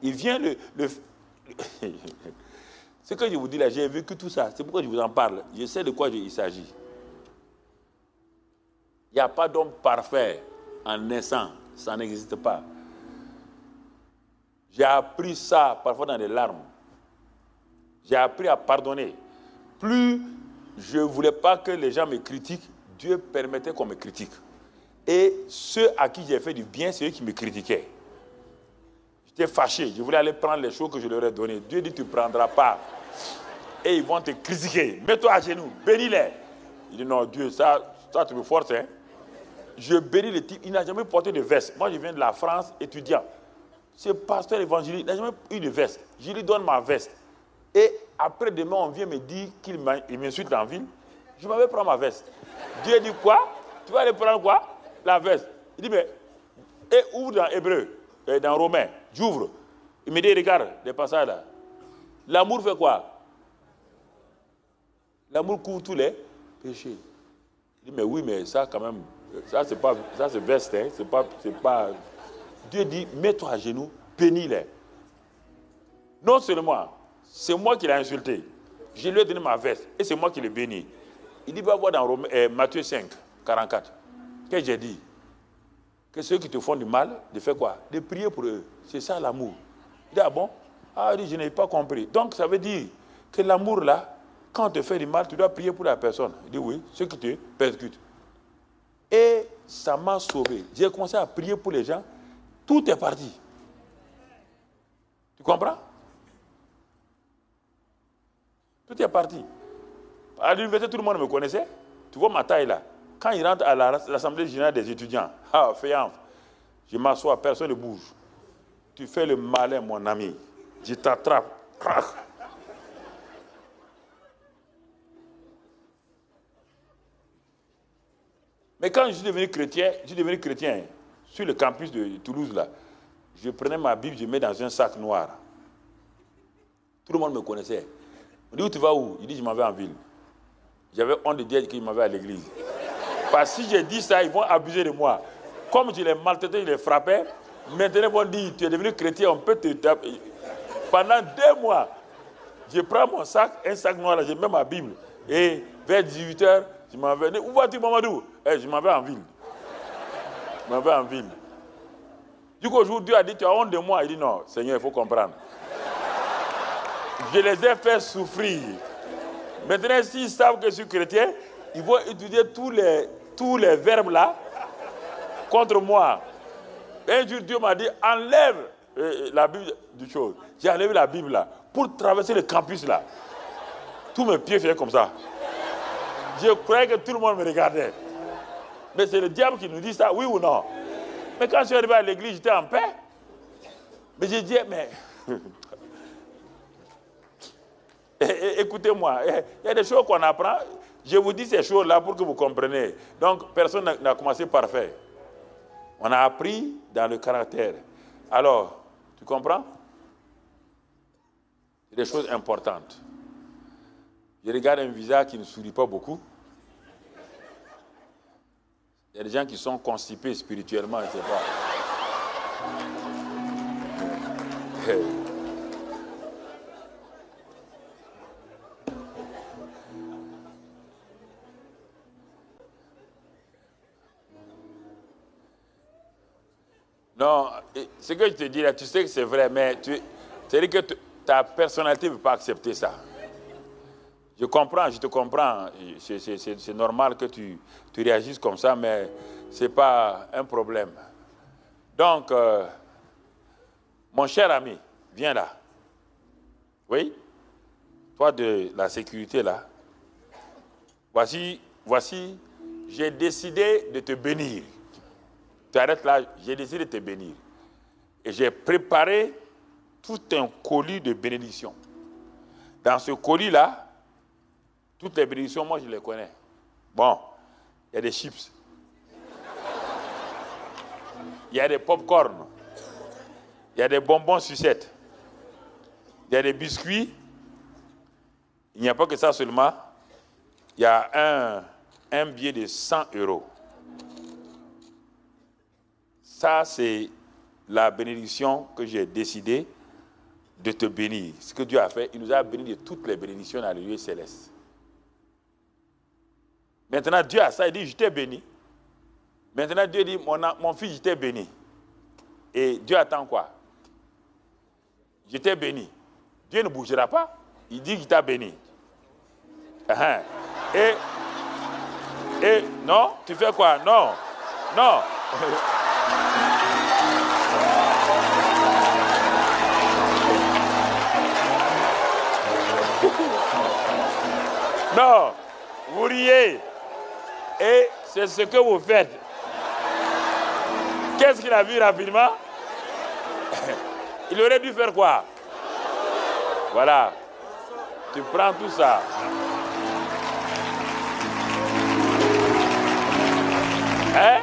[SPEAKER 2] Il vient Ce que je vous dis là, j'ai vécu tout ça. C'est pourquoi je vous en parle. Je sais de quoi il s'agit. Il n'y a pas d'homme parfait en naissant. Ça n'existe pas. J'ai appris ça parfois dans des larmes. J'ai appris à pardonner. Plus je ne voulais pas que les gens me critiquent, Dieu permettait qu'on me critique. Et ceux à qui j'ai fait du bien, c'est eux qui me critiquaient. J'étais fâché, je voulais aller prendre les choses que je leur ai données. Dieu dit, tu ne prendras pas. Et ils vont te critiquer. Mets-toi à genoux, bénis-les. Il dit, non, Dieu, ça tu me forces. Hein? Je bénis le type, il n'a jamais porté de veste. Moi, je viens de la France, étudiant. Ce pasteur évangéliste, il n'a jamais eu de veste. Je lui donne ma veste. Et après-demain, on vient me dire qu'il m'insulte en ville. Je m'avais pris ma veste. Dieu dit quoi? Tu vas aller prendre quoi? La veste. Il dit, mais, et ouvre dans Hébreu, dans Romain, j'ouvre. Il me dit, regarde, les passages là. L'amour fait quoi? L'amour couvre tous les péchés. Il dit, mais oui, mais ça quand même, ça c'est veste, hein, c'est pas... Dieu dit, mets-toi à genoux, bénis-les. Non seulement, c'est moi qui l'ai insulté. Je lui ai donné ma veste et c'est moi qui l'ai béni. Il dit, va voir dans Matthieu 5, 44. Qu'est-ce que j'ai dit? Que ceux qui te font du mal, de faire quoi? De prier pour eux. C'est ça l'amour. Il dit, ah bon? Ah, il dit, je n'ai pas compris. Donc ça veut dire que l'amour là, quand on te fait du mal, tu dois prier pour la personne. Il dit, oui, ceux qui te persécutent. Et ça m'a sauvé. J'ai commencé à prier pour les gens. Tout est parti. Tu comprends? Tout est parti. À l'université, tout le monde me connaissait. Tu vois ma taille là. Quand il rentre à l'Assemblée générale des étudiants, je m'assois, personne ne bouge. Tu fais le malin, mon ami. Je t'attrape. Mais quand je suis devenu chrétien, sur le campus de Toulouse là, je prenais ma Bible, je mets dans un sac noir. Tout le monde me connaissait. On dit, où tu vas où? Il dit, je m'en vais en ville. J'avais honte de dire qu'il m'en va à l'église. Parce que si j'ai dit ça, ils vont abuser de moi. Comme je les maltraitais, je les frappais, maintenant ils vont dire, tu es devenu chrétien, on peut te taper. Pendant 2 mois, je prends mon sac, un sac noir, là, je mets ma Bible. Et vers 18h, je m'en vais. Où vas-tu, Mamadou? Je m'en vais en ville. Je m'en vais en ville. Du coup, aujourd'hui, Dieu a dit, tu as honte de moi. Il dit, non, Seigneur, il faut comprendre. Je les ai fait souffrir. Maintenant, s'ils savent que je suis chrétien, ils vont utiliser tous les verbes là contre moi. Un jour, Dieu m'a dit, enlève la Bible du chose. J'ai enlevé la Bible là, pour traverser le campus là. Tous mes pieds faisaient comme ça. Je croyais que tout le monde me regardait. Mais c'est le diable qui nous dit ça, oui ou non? Mais quand je suis arrivé à l'église, j'étais en paix. Mais j'ai dit, mais... Écoutez-moi, il y a des choses qu'on apprend. Je vous dis ces choses-là pour que vous compreniez. Donc, personne n'a commencé parfait. On a appris dans le caractère. Alors, tu comprends? C'est des choses importantes. Je regarde un visage qui ne sourit pas beaucoup. Il y a des gens qui sont constipés spirituellement, je ne sais pas. Non, ce que je te dis là, tu sais que c'est vrai, mais c'est-à-dire que ta personnalité ne veut pas accepter ça. Je comprends, je te comprends. C'est normal que tu réagisses comme ça, mais ce n'est pas un problème. Donc, mon cher ami, viens là. Oui? Toi de la sécurité là. Voici, j'ai décidé de te bénir. Tu arrêtes là, j'ai décidé de te bénir. Et j'ai préparé tout un colis de bénédictions. Dans ce colis-là, toutes les bénédictions, moi je les connais. Bon, il y a des chips. Il y a des pop-corn. Il y a des bonbons sucettes. Il y a des biscuits. Il n'y a pas que ça seulement. Il y a un billet de 100 €. Ça, c'est la bénédiction que j'ai décidé de te bénir. Ce que Dieu a fait, il nous a bénis de toutes les bénédictions dans le lieu céleste. Maintenant, Dieu a ça, il dit, je t'ai béni. Maintenant, Dieu dit, mon fils, je t'ai béni. Et Dieu attend quoi? Je t'ai béni. Dieu ne bougera pas. Il dit qu'il t'a béni. Et non, tu fais quoi? Non, non. Non, vous riez. Et c'est ce que vous faites. Qu'est-ce qu'il a vu rapidement? Il aurait dû faire quoi? Voilà. Tu prends tout ça. Hein?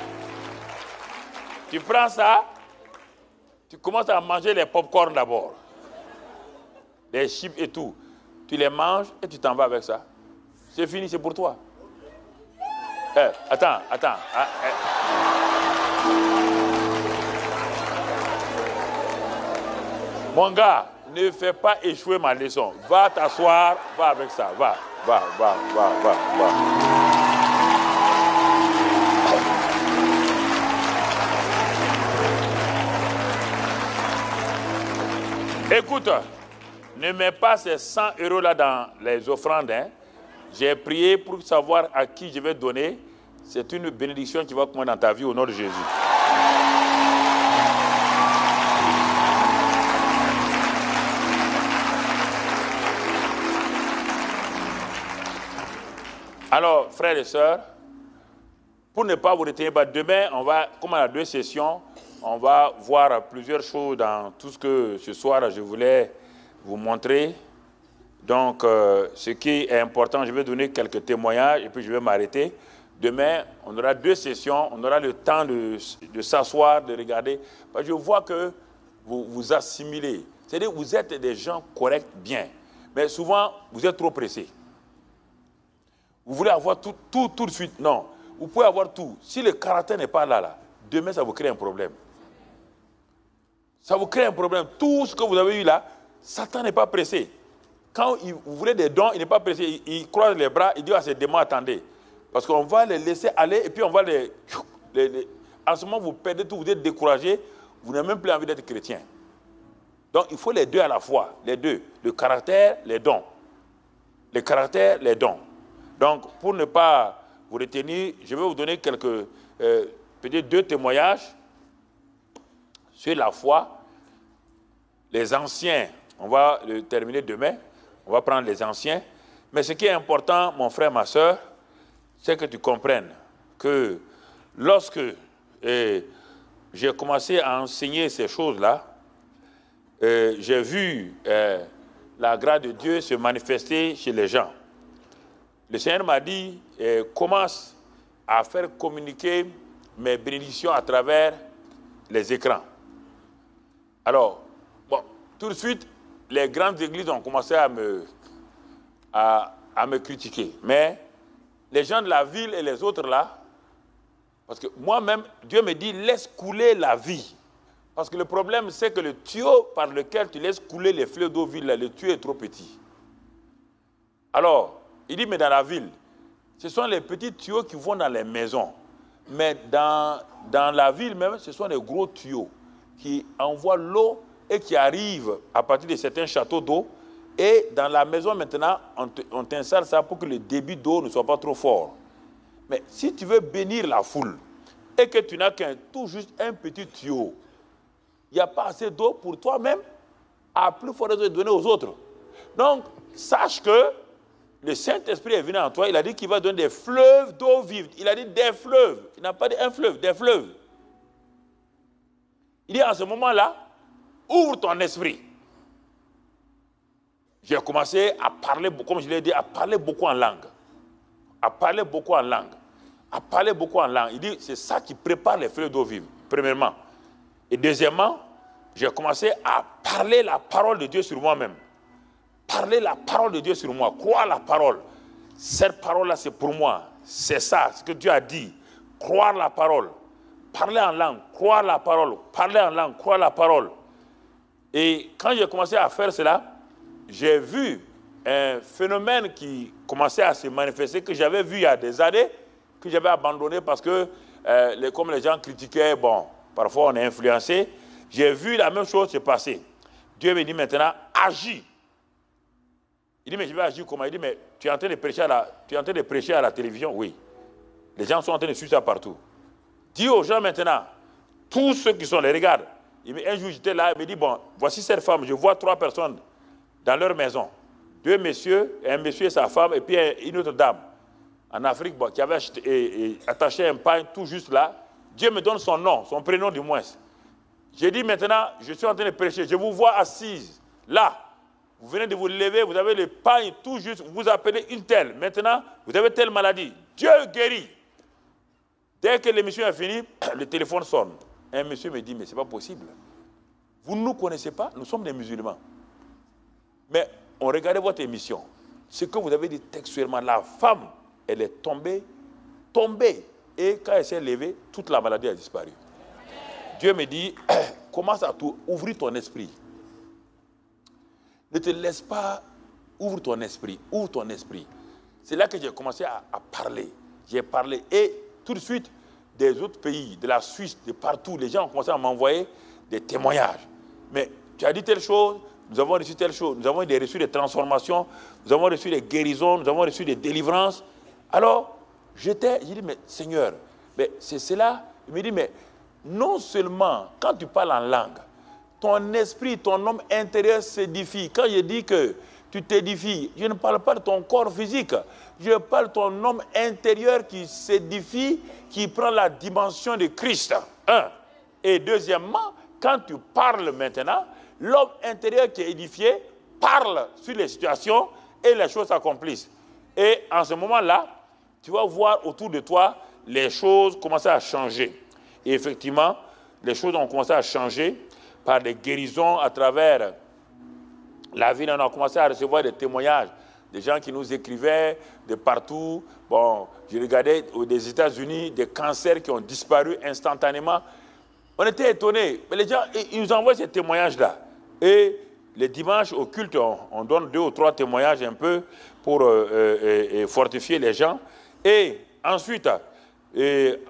[SPEAKER 2] Tu prends ça, tu commences à manger les pop-corn d'abord. Les chips et tout. Tu les manges et tu t'en vas avec ça. C'est fini, c'est pour toi. Attends. Mon gars, ne fais pas échouer ma leçon. Va t'asseoir, va avec ça. Va. Écoute, ne mets pas ces 100 € là dans les offrandes. Hein. J'ai prié pour savoir à qui je vais donner. C'est une bénédiction qui va commencer dans ta vie au nom de Jésus. Alors, frères et sœurs, pour ne pas vous retenir, demain, comme on a 2 sessions, on va voir plusieurs choses dans tout ce que ce soir je voulais vous montrer. Donc, ce qui est important, je vais donner quelques témoignages et puis je vais m'arrêter. Demain, on aura 2 sessions, on aura le temps de s'asseoir, de regarder. Parce que je vois que vous vous assimilez. C'est-à-dire que vous êtes des gens corrects, bien. Mais souvent, vous êtes trop pressés. Vous voulez avoir tout de suite. Non, vous pouvez avoir tout. Si le caractère n'est pas là, demain, ça vous crée un problème. Ça vous crée un problème. Tout ce que vous avez eu là, Satan n'est pas pressé. Quand vous voulez des dons, il n'est pas pressé. Il croise les bras, il dit à ses démons, attendez. Parce qu'on va les laisser aller et puis on va les... En ce moment, vous perdez tout, vous êtes découragé, vous n'avez même plus envie d'être chrétien. Donc, il faut les deux à la fois. Les deux. Le caractère, les dons. Le caractère, les dons. Donc, pour ne pas vous retenir, je vais vous donner quelques peut-être 2 témoignages sur la foi. Les anciens, on va le terminer demain, on va prendre les anciens. Mais ce qui est important, mon frère, ma soeur, c'est que tu comprennes que lorsque j'ai commencé à enseigner ces choses-là, j'ai vu la grâce de Dieu se manifester chez les gens. Le Seigneur m'a dit, commence à faire communiquer mes bénédictions à travers les écrans. Alors, bon, tout de suite, les grandes églises ont commencé à me critiquer. Mais les gens de la ville et les autres là, parce que moi-même, Dieu me dit, laisse couler la vie. Parce que le problème, c'est que le tuyau par lequel tu laisses couler les fleuves d'eau ville, là, le tuyau est trop petit. Alors, il dit, mais dans la ville, ce sont les petits tuyaux qui vont dans les maisons. Mais dans la ville même, ce sont des gros tuyaux qui envoient l'eau et qui arrivent à partir de certains châteaux d'eau. Et dans la maison, maintenant, on t'installe ça pour que le débit d'eau ne soit pas trop fort. Mais si tu veux bénir la foule et que tu n'as qu'un tout juste un petit tuyau, il n'y a pas assez d'eau pour toi-même, à plus forte raison de donner aux autres. Donc, sache que le Saint-Esprit est venu en toi, il a dit qu'il va donner des fleuves d'eau vive. Il a dit des fleuves. Il n'a pas dit un fleuve, des fleuves. Il dit en ce moment-là, ouvre ton esprit. J'ai commencé à parler, comme je l'ai dit, à parler beaucoup en langue. À parler beaucoup en langue. À parler beaucoup en langue. Il dit, c'est ça qui prépare les fleuves d'eau vive, premièrement. Et deuxièmement, j'ai commencé à parler la parole de Dieu sur moi-même. Parler la parole de Dieu sur moi. Croire la parole. Cette parole-là, c'est pour moi. C'est ça, ce que Dieu a dit. Croire la parole. Parler en langue. Croire la parole. Parler en langue. Croire la parole. Et quand j'ai commencé à faire cela, j'ai vu un phénomène qui commençait à se manifester, que j'avais vu il y a des années, que j'avais abandonné parce que, comme les gens critiquaient, bon, parfois on est influencé. J'ai vu la même chose se passer. Dieu me dit maintenant, agis. Il dit, mais je vais agir comment? Il dit, mais tu es en train de prêcher à la télévision? Oui. Les gens sont en train de suivre ça partout. Dis aux gens maintenant, tous ceux qui sont les regarde. Un jour j'étais là, il me dit, bon, voici cette femme, je vois 3 personnes dans leur maison. 2 messieurs, un monsieur et sa femme, et puis une autre dame. En Afrique, bon, qui avait attaché un pain tout juste là. Dieu me donne son nom, son prénom du moins. J'ai dit maintenant, je suis en train de prêcher, je vous vois assise là. Vous venez de vous lever, vous avez le pain tout juste, vous vous appelez une telle. Maintenant, vous avez telle maladie. Dieu guérit. Dès que l'émission est finie, le téléphone sonne. Un monsieur me dit, mais ce n'est pas possible. Vous ne nous connaissez pas, nous sommes des musulmans. Mais on regardait votre émission. Ce que vous avez dit textuellement, la femme, elle est tombée. Et quand elle s'est levée, toute la maladie a disparu. Dieu me dit, commence à ouvrir ton esprit. Ne te laisse pas, ouvre ton esprit. C'est là que j'ai commencé à parler. J'ai parlé et tout de suite, des autres pays, de la Suisse, de partout, les gens ont commencé à m'envoyer des témoignages. Mais tu as dit telle chose, nous avons reçu telle chose, nous avons reçu des transformations, nous avons reçu des guérisons, nous avons reçu des délivrances. Alors, j'ai dit, mais Seigneur, mais c'est cela. Il me dit, mais non seulement, quand tu parles en langue, ton esprit, ton homme intérieur s'édifie. Quand je dis que tu t'édifies, je ne parle pas de ton corps physique, je parle de ton homme intérieur qui s'édifie, qui prend la dimension de Christ. Et deuxièmement, quand tu parles maintenant, l'homme intérieur qui est édifié parle sur les situations et les choses s'accomplissent. Et en ce moment-là, tu vas voir autour de toi les choses commencer à changer. Et effectivement, les choses ont commencé à changer par des guérisons à travers la ville. On a commencé à recevoir des témoignages, des gens qui nous écrivaient de partout. Bon, je regardais des États-Unis, des cancers qui ont disparu instantanément. On était étonnés. Mais les gens, ils nous envoient ces témoignages-là. Et les dimanches au culte, on donne 2 ou 3 témoignages un peu pour fortifier les gens. Et ensuite,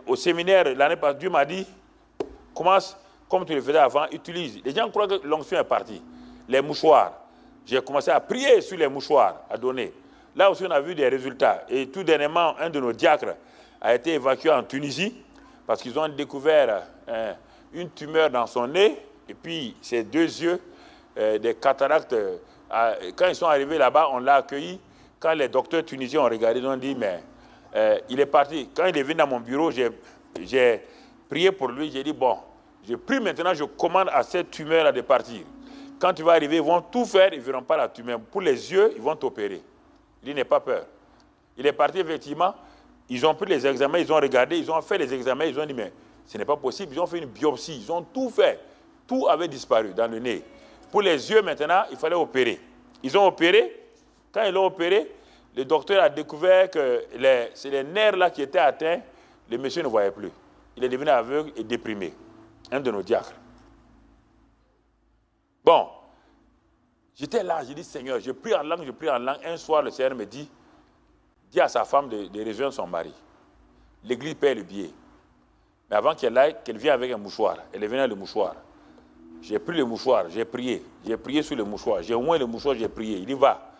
[SPEAKER 2] au séminaire, l'année passée, Dieu m'a dit, commence comme tu le faisais avant, utilise. Les gens croient que l'onction est partie. Les mouchoirs. J'ai commencé à prier sur les mouchoirs, à donner. Là aussi, on a vu des résultats. Et tout dernièrement, un de nos diacres a été évacué en Tunisie parce qu'ils ont découvert une tumeur dans son nez, et puis ses 2 yeux, des cataractes. Quand ils sont arrivés là-bas, on l'a accueilli. Quand les docteurs tunisiens ont regardé, ils ont dit, mais il est parti. Quand il est venu dans mon bureau, j'ai prié pour lui, j'ai dit, bon, je prie maintenant, je commande à cette tumeur-là de partir. Quand tu vas arriver, ils vont tout faire, ils ne verront pas la tumeur. Pour les yeux, ils vont t'opérer. Il n'a pas peur. Il est parti, effectivement. Ils ont pris les examens, ils ont regardé, ils ont fait les examens, ils ont dit, mais ce n'est pas possible. Ils ont fait une biopsie, ils ont tout fait. Tout avait disparu dans le nez. Pour les yeux, maintenant, il fallait opérer. Ils ont opéré. Quand ils l'ont opéré, le docteur a découvert que c'est les nerfs là qui étaient atteints. Le monsieur ne voyait plus. Il est devenu aveugle et déprimé. Un de nos diacres. Bon, j'étais là, j'ai dit, Seigneur, je prie en langue, je prie en langue. Un soir, le Seigneur me dit à sa femme de rejoindre son mari. L'église paie le billet. Mais avant qu'elle aille, qu'elle vienne avec un mouchoir. Elle est venue avec le mouchoir. J'ai pris le mouchoir, j'ai prié. J'ai prié sur le mouchoir. J'ai oint le mouchoir, j'ai prié. Il dit, va.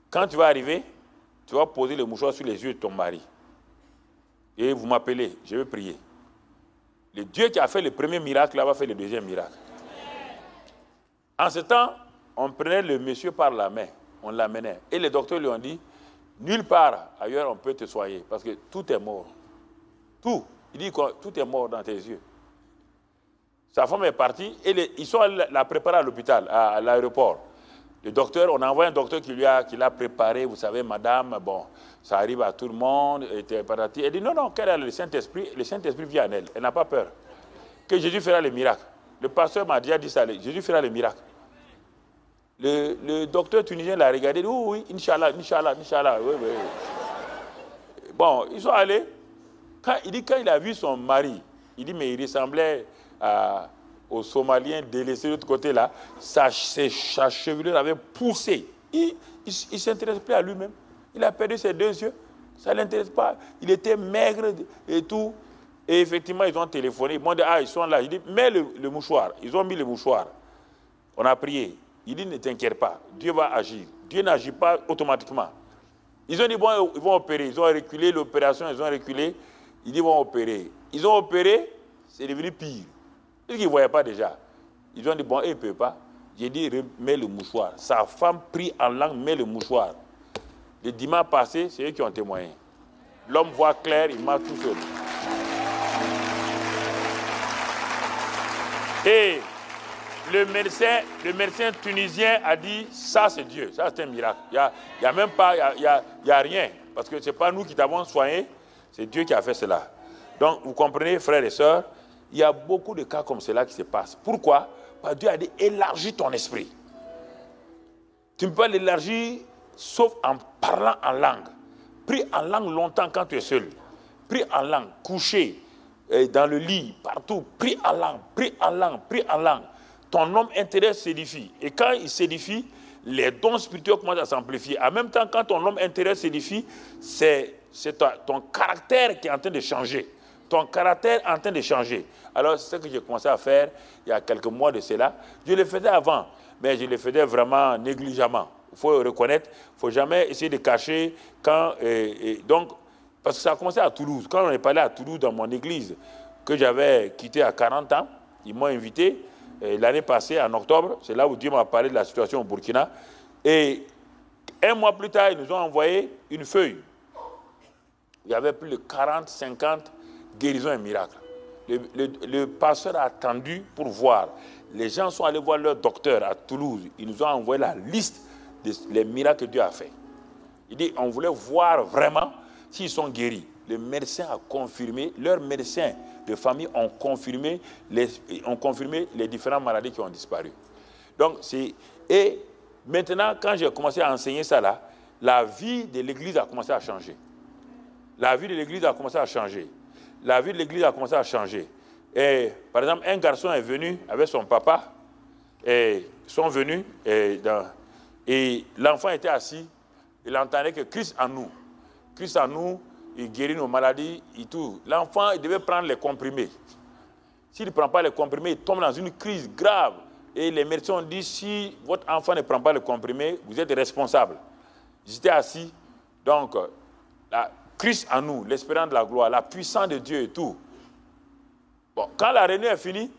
[SPEAKER 2] Quand tu vas arriver, tu vas poser le mouchoir sur les yeux de ton mari. Et vous m'appelez, je vais prier. Le Dieu qui a fait le premier miracle, là, va faire le deuxième miracle. En ce temps, on prenait le monsieur par la main, on l'amenait. Et les docteurs lui ont dit, nulle part ailleurs on peut te soigner, parce que tout est mort. Tout. Il dit que tout est mort dans tes yeux. Sa femme est partie, et ils sont allés la préparer à l'hôpital, à l'aéroport. Le docteur, on a envoyé un docteur qui l'a préparé, vous savez, madame, bon, ça arrive à tout le monde, elle dit, non, qu'elle a le Saint-Esprit vient en elle n'a pas peur. Que Jésus fera le miracle. Le pasteur m'a déjà dit ça, Jésus fera le miracle. Le docteur tunisien l'a regardé, dit, oui, Inch'Allah, oui. Bon, ils sont allés, quand il a vu son mari, il dit, mais il ressemblait aux Somaliens délaissés de l'autre côté là, sa chevelure avait poussé. Il ne s'intéresse plus à lui-même. Il a perdu ses 2 yeux. Ça ne l'intéresse pas. Il était maigre et tout. Et effectivement, ils ont téléphoné. Ils m'ont dit, ils sont là. Il dit, mets le mouchoir. Ils ont mis le mouchoir. On a prié. Il dit, ne t'inquiète pas. Dieu va agir. Dieu n'agit pas automatiquement. Ils ont dit, bon, ils vont opérer. Ils ont reculé l'opération. Ils ont reculé. Ils disent, ils vont opérer. Ils ont opéré. C'est devenu pire. Ils ne voyaient pas déjà. Ils ont dit, bon, il ne peut pas. J'ai dit, mets le mouchoir. Sa femme prie en langue, met le mouchoir. Le dimanche passé, c'est eux qui ont témoigné. L'homme voit clair, il marche tout seul. Et le médecin tunisien a dit, ça c'est Dieu, ça c'est un miracle. Il n'y a même pas, il y a rien. Parce que ce n'est pas nous qui t'avons soigné, c'est Dieu qui a fait cela. Donc, vous comprenez, frères et sœurs, il y a beaucoup de cas comme cela qui se passent. Pourquoi? Parce que Dieu a dit, élargis ton esprit. Tu ne peux pas l'élargir sauf en parlant en langue. Prie en langue longtemps quand tu es seul. Prie en langue, couché, dans le lit, partout. Prie en langue, prie en langue, prie en langue. Ton homme intérieur s'édifie. Et quand il s'édifie, les dons spirituels commencent à s'amplifier. En même temps, quand ton homme intérieur s'édifie, c'est ton caractère qui est en train de changer. Ton caractère est en train de changer. Alors, c'est ce que j'ai commencé à faire il y a quelques mois de cela. Je le faisais avant, mais je le faisais vraiment négligemment. Il faut le reconnaître. Il ne faut jamais essayer de cacher. Donc, parce que ça a commencé à Toulouse. Quand on est parlé à Toulouse, dans mon église, que j'avais quitté à 40 ans, ils m'ont invité. L'année passée, en octobre, c'est là où Dieu m'a parlé de la situation au Burkina. Et un mois plus tard, ils nous ont envoyé une feuille. Il y avait plus de 40, 50 guérisons et miracles. Le pasteur a attendu pour voir. Les gens sont allés voir leur docteur à Toulouse. Ils nous ont envoyé la liste des miracles que Dieu a fait. Il dit, on voulait voir vraiment s'ils sont guéris. Le médecin a confirmé, leurs médecins de famille ont confirmé les différentes maladies qui ont disparu. Donc, et maintenant, quand j'ai commencé à enseigner ça là, la vie de l'église a commencé à changer. La vie de l'église a commencé à changer. La vie de l'église a commencé à changer. Et, par exemple, un garçon est venu avec son papa, et ils sont venus, et l'enfant était assis, il entendait que Christ en nous, il guérit nos maladies et tout. L'enfant, il devait prendre les comprimés. S'il ne prend pas les comprimés, il tombe dans une crise grave. Et les médecins ont dit, si votre enfant ne prend pas les comprimés, vous êtes responsable. Ils étaient assis. Donc, Christ en nous, l'espérance de la gloire, la puissance de Dieu et tout. Bon, quand la réunion est finie,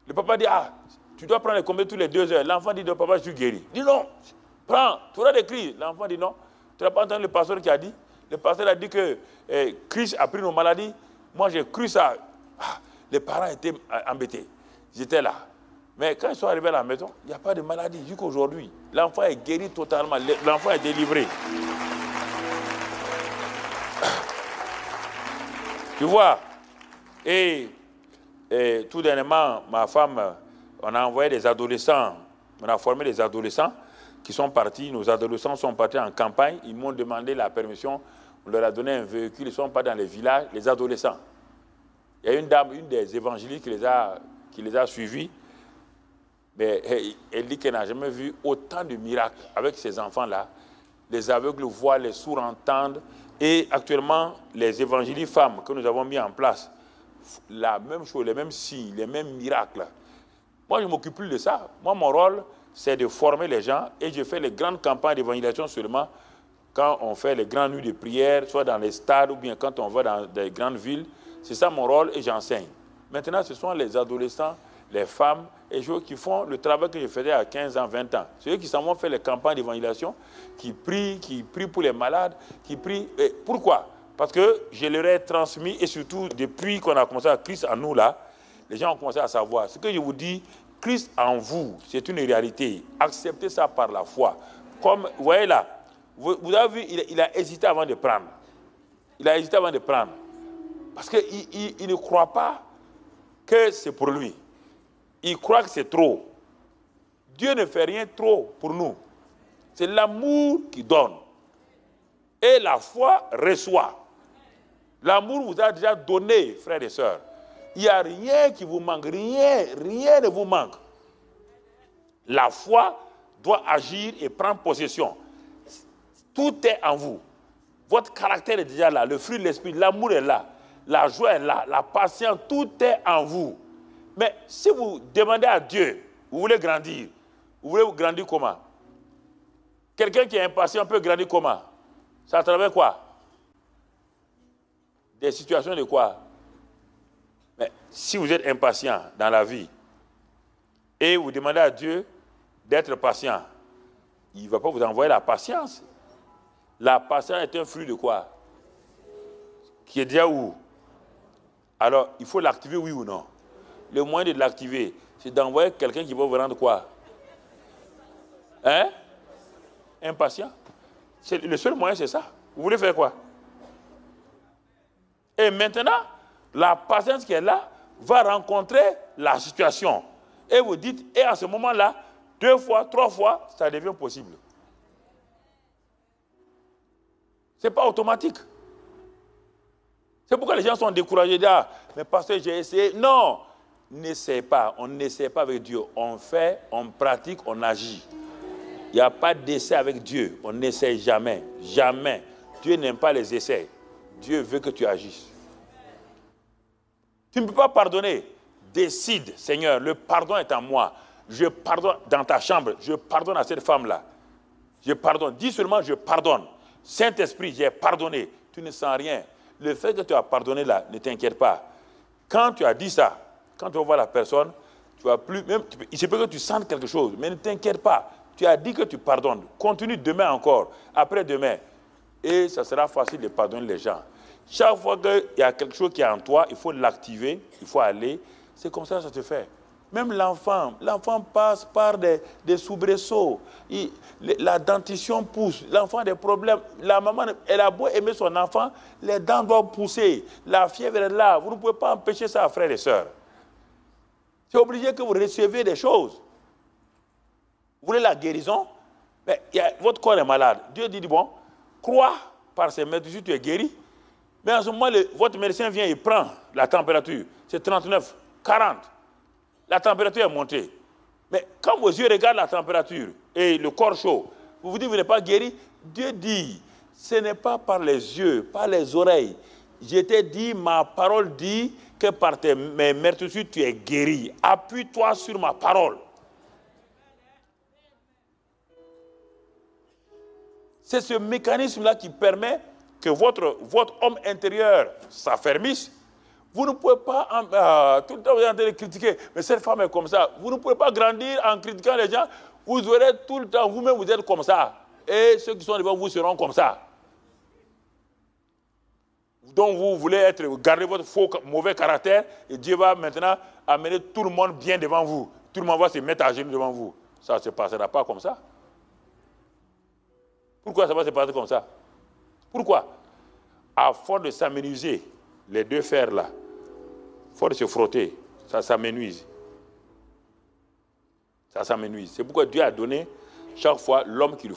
[SPEAKER 2] le papa dit, ah, tu dois prendre les combien tous les 2 heures. L'enfant dit, non, papa, je suis guéri. Il dit, non, prends, tu auras des cris. L'enfant dit, non. Tu n'as pas entendu le pasteur qui a dit? Le pasteur a dit que Christ a pris nos maladies. Moi, j'ai cru ça. Ah, les parents étaient embêtés. J'étais là. Mais quand ils sont arrivés à la maison, il n'y a pas de maladie. Jusqu'aujourd'hui, l'enfant est guéri totalement. L'enfant est délivré. Tu vois? Et tout dernièrement, ma femme, on a envoyé des adolescents. On a formé des adolescents qui sont partis. Nos adolescents sont partis en campagne. Ils m'ont demandé la permission. On leur a donné un véhicule. Ils ne sont pas dans les villages. Les adolescents. Il y a une dame, une des évangélistes qui les a suivis. Mais elle dit qu'elle n'a jamais vu autant de miracles avec ces enfants-là. Les aveugles voient, les sourds entendent. Et actuellement, les évangélistes femmes que nous avons mis en place, la même chose, les mêmes signes, les mêmes miracles. Moi, je ne m'occupe plus de ça. Moi, mon rôle, c'est de former les gens. Et je fais les grandes campagnes d'évangélisation seulement quand on fait les grandes nuits de prière, soit dans les stades ou bien quand on va dans des grandes villes. C'est ça mon rôle et j'enseigne. Maintenant, ce sont les adolescents, les femmes et ceux qui font le travail que je faisais à 15 ans, 20 ans. Ceux qui s'en vont faire les campagnes d'évangélisation, qui prient pour les malades, qui prient. Et pourquoi? Parce que je leur ai transmis, et surtout depuis qu'on a commencé à Christ en nous là, les gens ont commencé à savoir. Ce que je vous dis, Christ en vous, c'est une réalité. Acceptez ça par la foi. Comme, vous voyez là, vous avez vu, il a hésité avant de prendre. Il a hésité avant de prendre. Parce qu'il ne croit pas que c'est pour lui. Il croit que c'est trop. Dieu ne fait rien trop pour nous. C'est l'amour qui donne. Et la foi reçoit. L'amour vous a déjà donné, frères et sœurs. Il n'y a rien qui vous manque. Rien ne vous manque. La foi doit agir et prendre possession. Tout est en vous. Votre caractère est déjà là. Le fruit de l'esprit, l'amour est là. La joie est là. La patience, tout est en vous. Mais si vous demandez à Dieu, vous voulez grandir. Vous voulez grandir comment? Quelqu'un qui est impatient peut grandir comment? Ça à travers quoi? Des situations de quoi? Mais si vous êtes impatient dans la vie et vous demandez à Dieu d'être patient, il ne va pas vous envoyer la patience. La patience est un fruit de quoi? Qui est déjà où? Alors, il faut l'activer, oui ou non? Le moyen de l'activer, c'est d'envoyer quelqu'un qui va vous rendre quoi? Hein? Impatient. Le seul moyen, c'est ça. Vous voulez faire quoi? Et maintenant, la patience qui est là va rencontrer la situation. Et vous dites, et à ce moment-là, 2 fois, 3 fois, ça devient possible. Ce n'est pas automatique. C'est pourquoi les gens sont découragés. Ah, mais pasteur, j'ai essayé. Non, n'essaie pas. On n'essaie pas avec Dieu. On fait, on pratique, on agit. Il n'y a pas d'essai avec Dieu. On n'essaie jamais. Jamais. Dieu n'aime pas les essais. Dieu veut que tu agisses. Tu ne peux pas pardonner. Décide, Seigneur, le pardon est en moi. Je pardonne dans ta chambre. Je pardonne à cette femme-là. Je pardonne. Dis seulement, je pardonne. Saint-Esprit, j'ai pardonné. Tu ne sens rien. Le fait que tu as pardonné là, ne t'inquiète pas. Quand tu as dit ça, quand tu vas voir la personne, tu vas plus, même, il se peut que tu sentes quelque chose, mais ne t'inquiète pas. Tu as dit que tu pardonnes. Continue demain encore, après-demain. Et ça sera facile de pardonner les gens. Chaque fois qu'il y a quelque chose qui est en toi, il faut l'activer, il faut aller. C'est comme ça que ça se fait. Même l'enfant passe par des soubresauts. La dentition pousse. L'enfant a des problèmes. La maman, elle a beau aimer son enfant, les dents doivent pousser. La fièvre est là. Vous ne pouvez pas empêcher ça, frères et sœurs. C'est obligé que vous receviez des choses. Vous voulez la guérison? Mais votre corps est malade. Dieu dit, bon, crois par ses médecins, si tu es guéri. Mais en ce moment, votre médecin vient et prend la température. C'est 39, 40. La température est montée. Mais quand vos yeux regardent la température et le corps chaud, vous vous dites que vous n'êtes pas guéri. Dieu dit, ce n'est pas par les yeux, pas les oreilles. Je t'ai dit, ma parole dit que par mes meurtrissures, tu es guéri. Appuie-toi sur ma parole. C'est ce mécanisme-là qui permet que votre homme intérieur s'affermisse, Vous ne pouvez pas, tout le temps vous êtes en train de critiquer, mais cette femme est comme ça. Vous ne pouvez pas grandir en critiquant les gens. Vous aurez tout le temps, vous-même vous êtes comme ça. Et ceux qui sont devant vous seront comme ça. Donc vous voulez garder votre mauvais caractère et Dieu va maintenant amener tout le monde bien devant vous. Tout le monde va se mettre à genoux devant vous. Ça ne se passera pas comme ça. Pourquoi ça va se passer comme ça? Pourquoi? À force de s'amenuiser, les deux fers là, à force de se frotter, ça s'amenuise. Ça s'amenuise. C'est pourquoi Dieu a donné chaque fois l'homme qu'il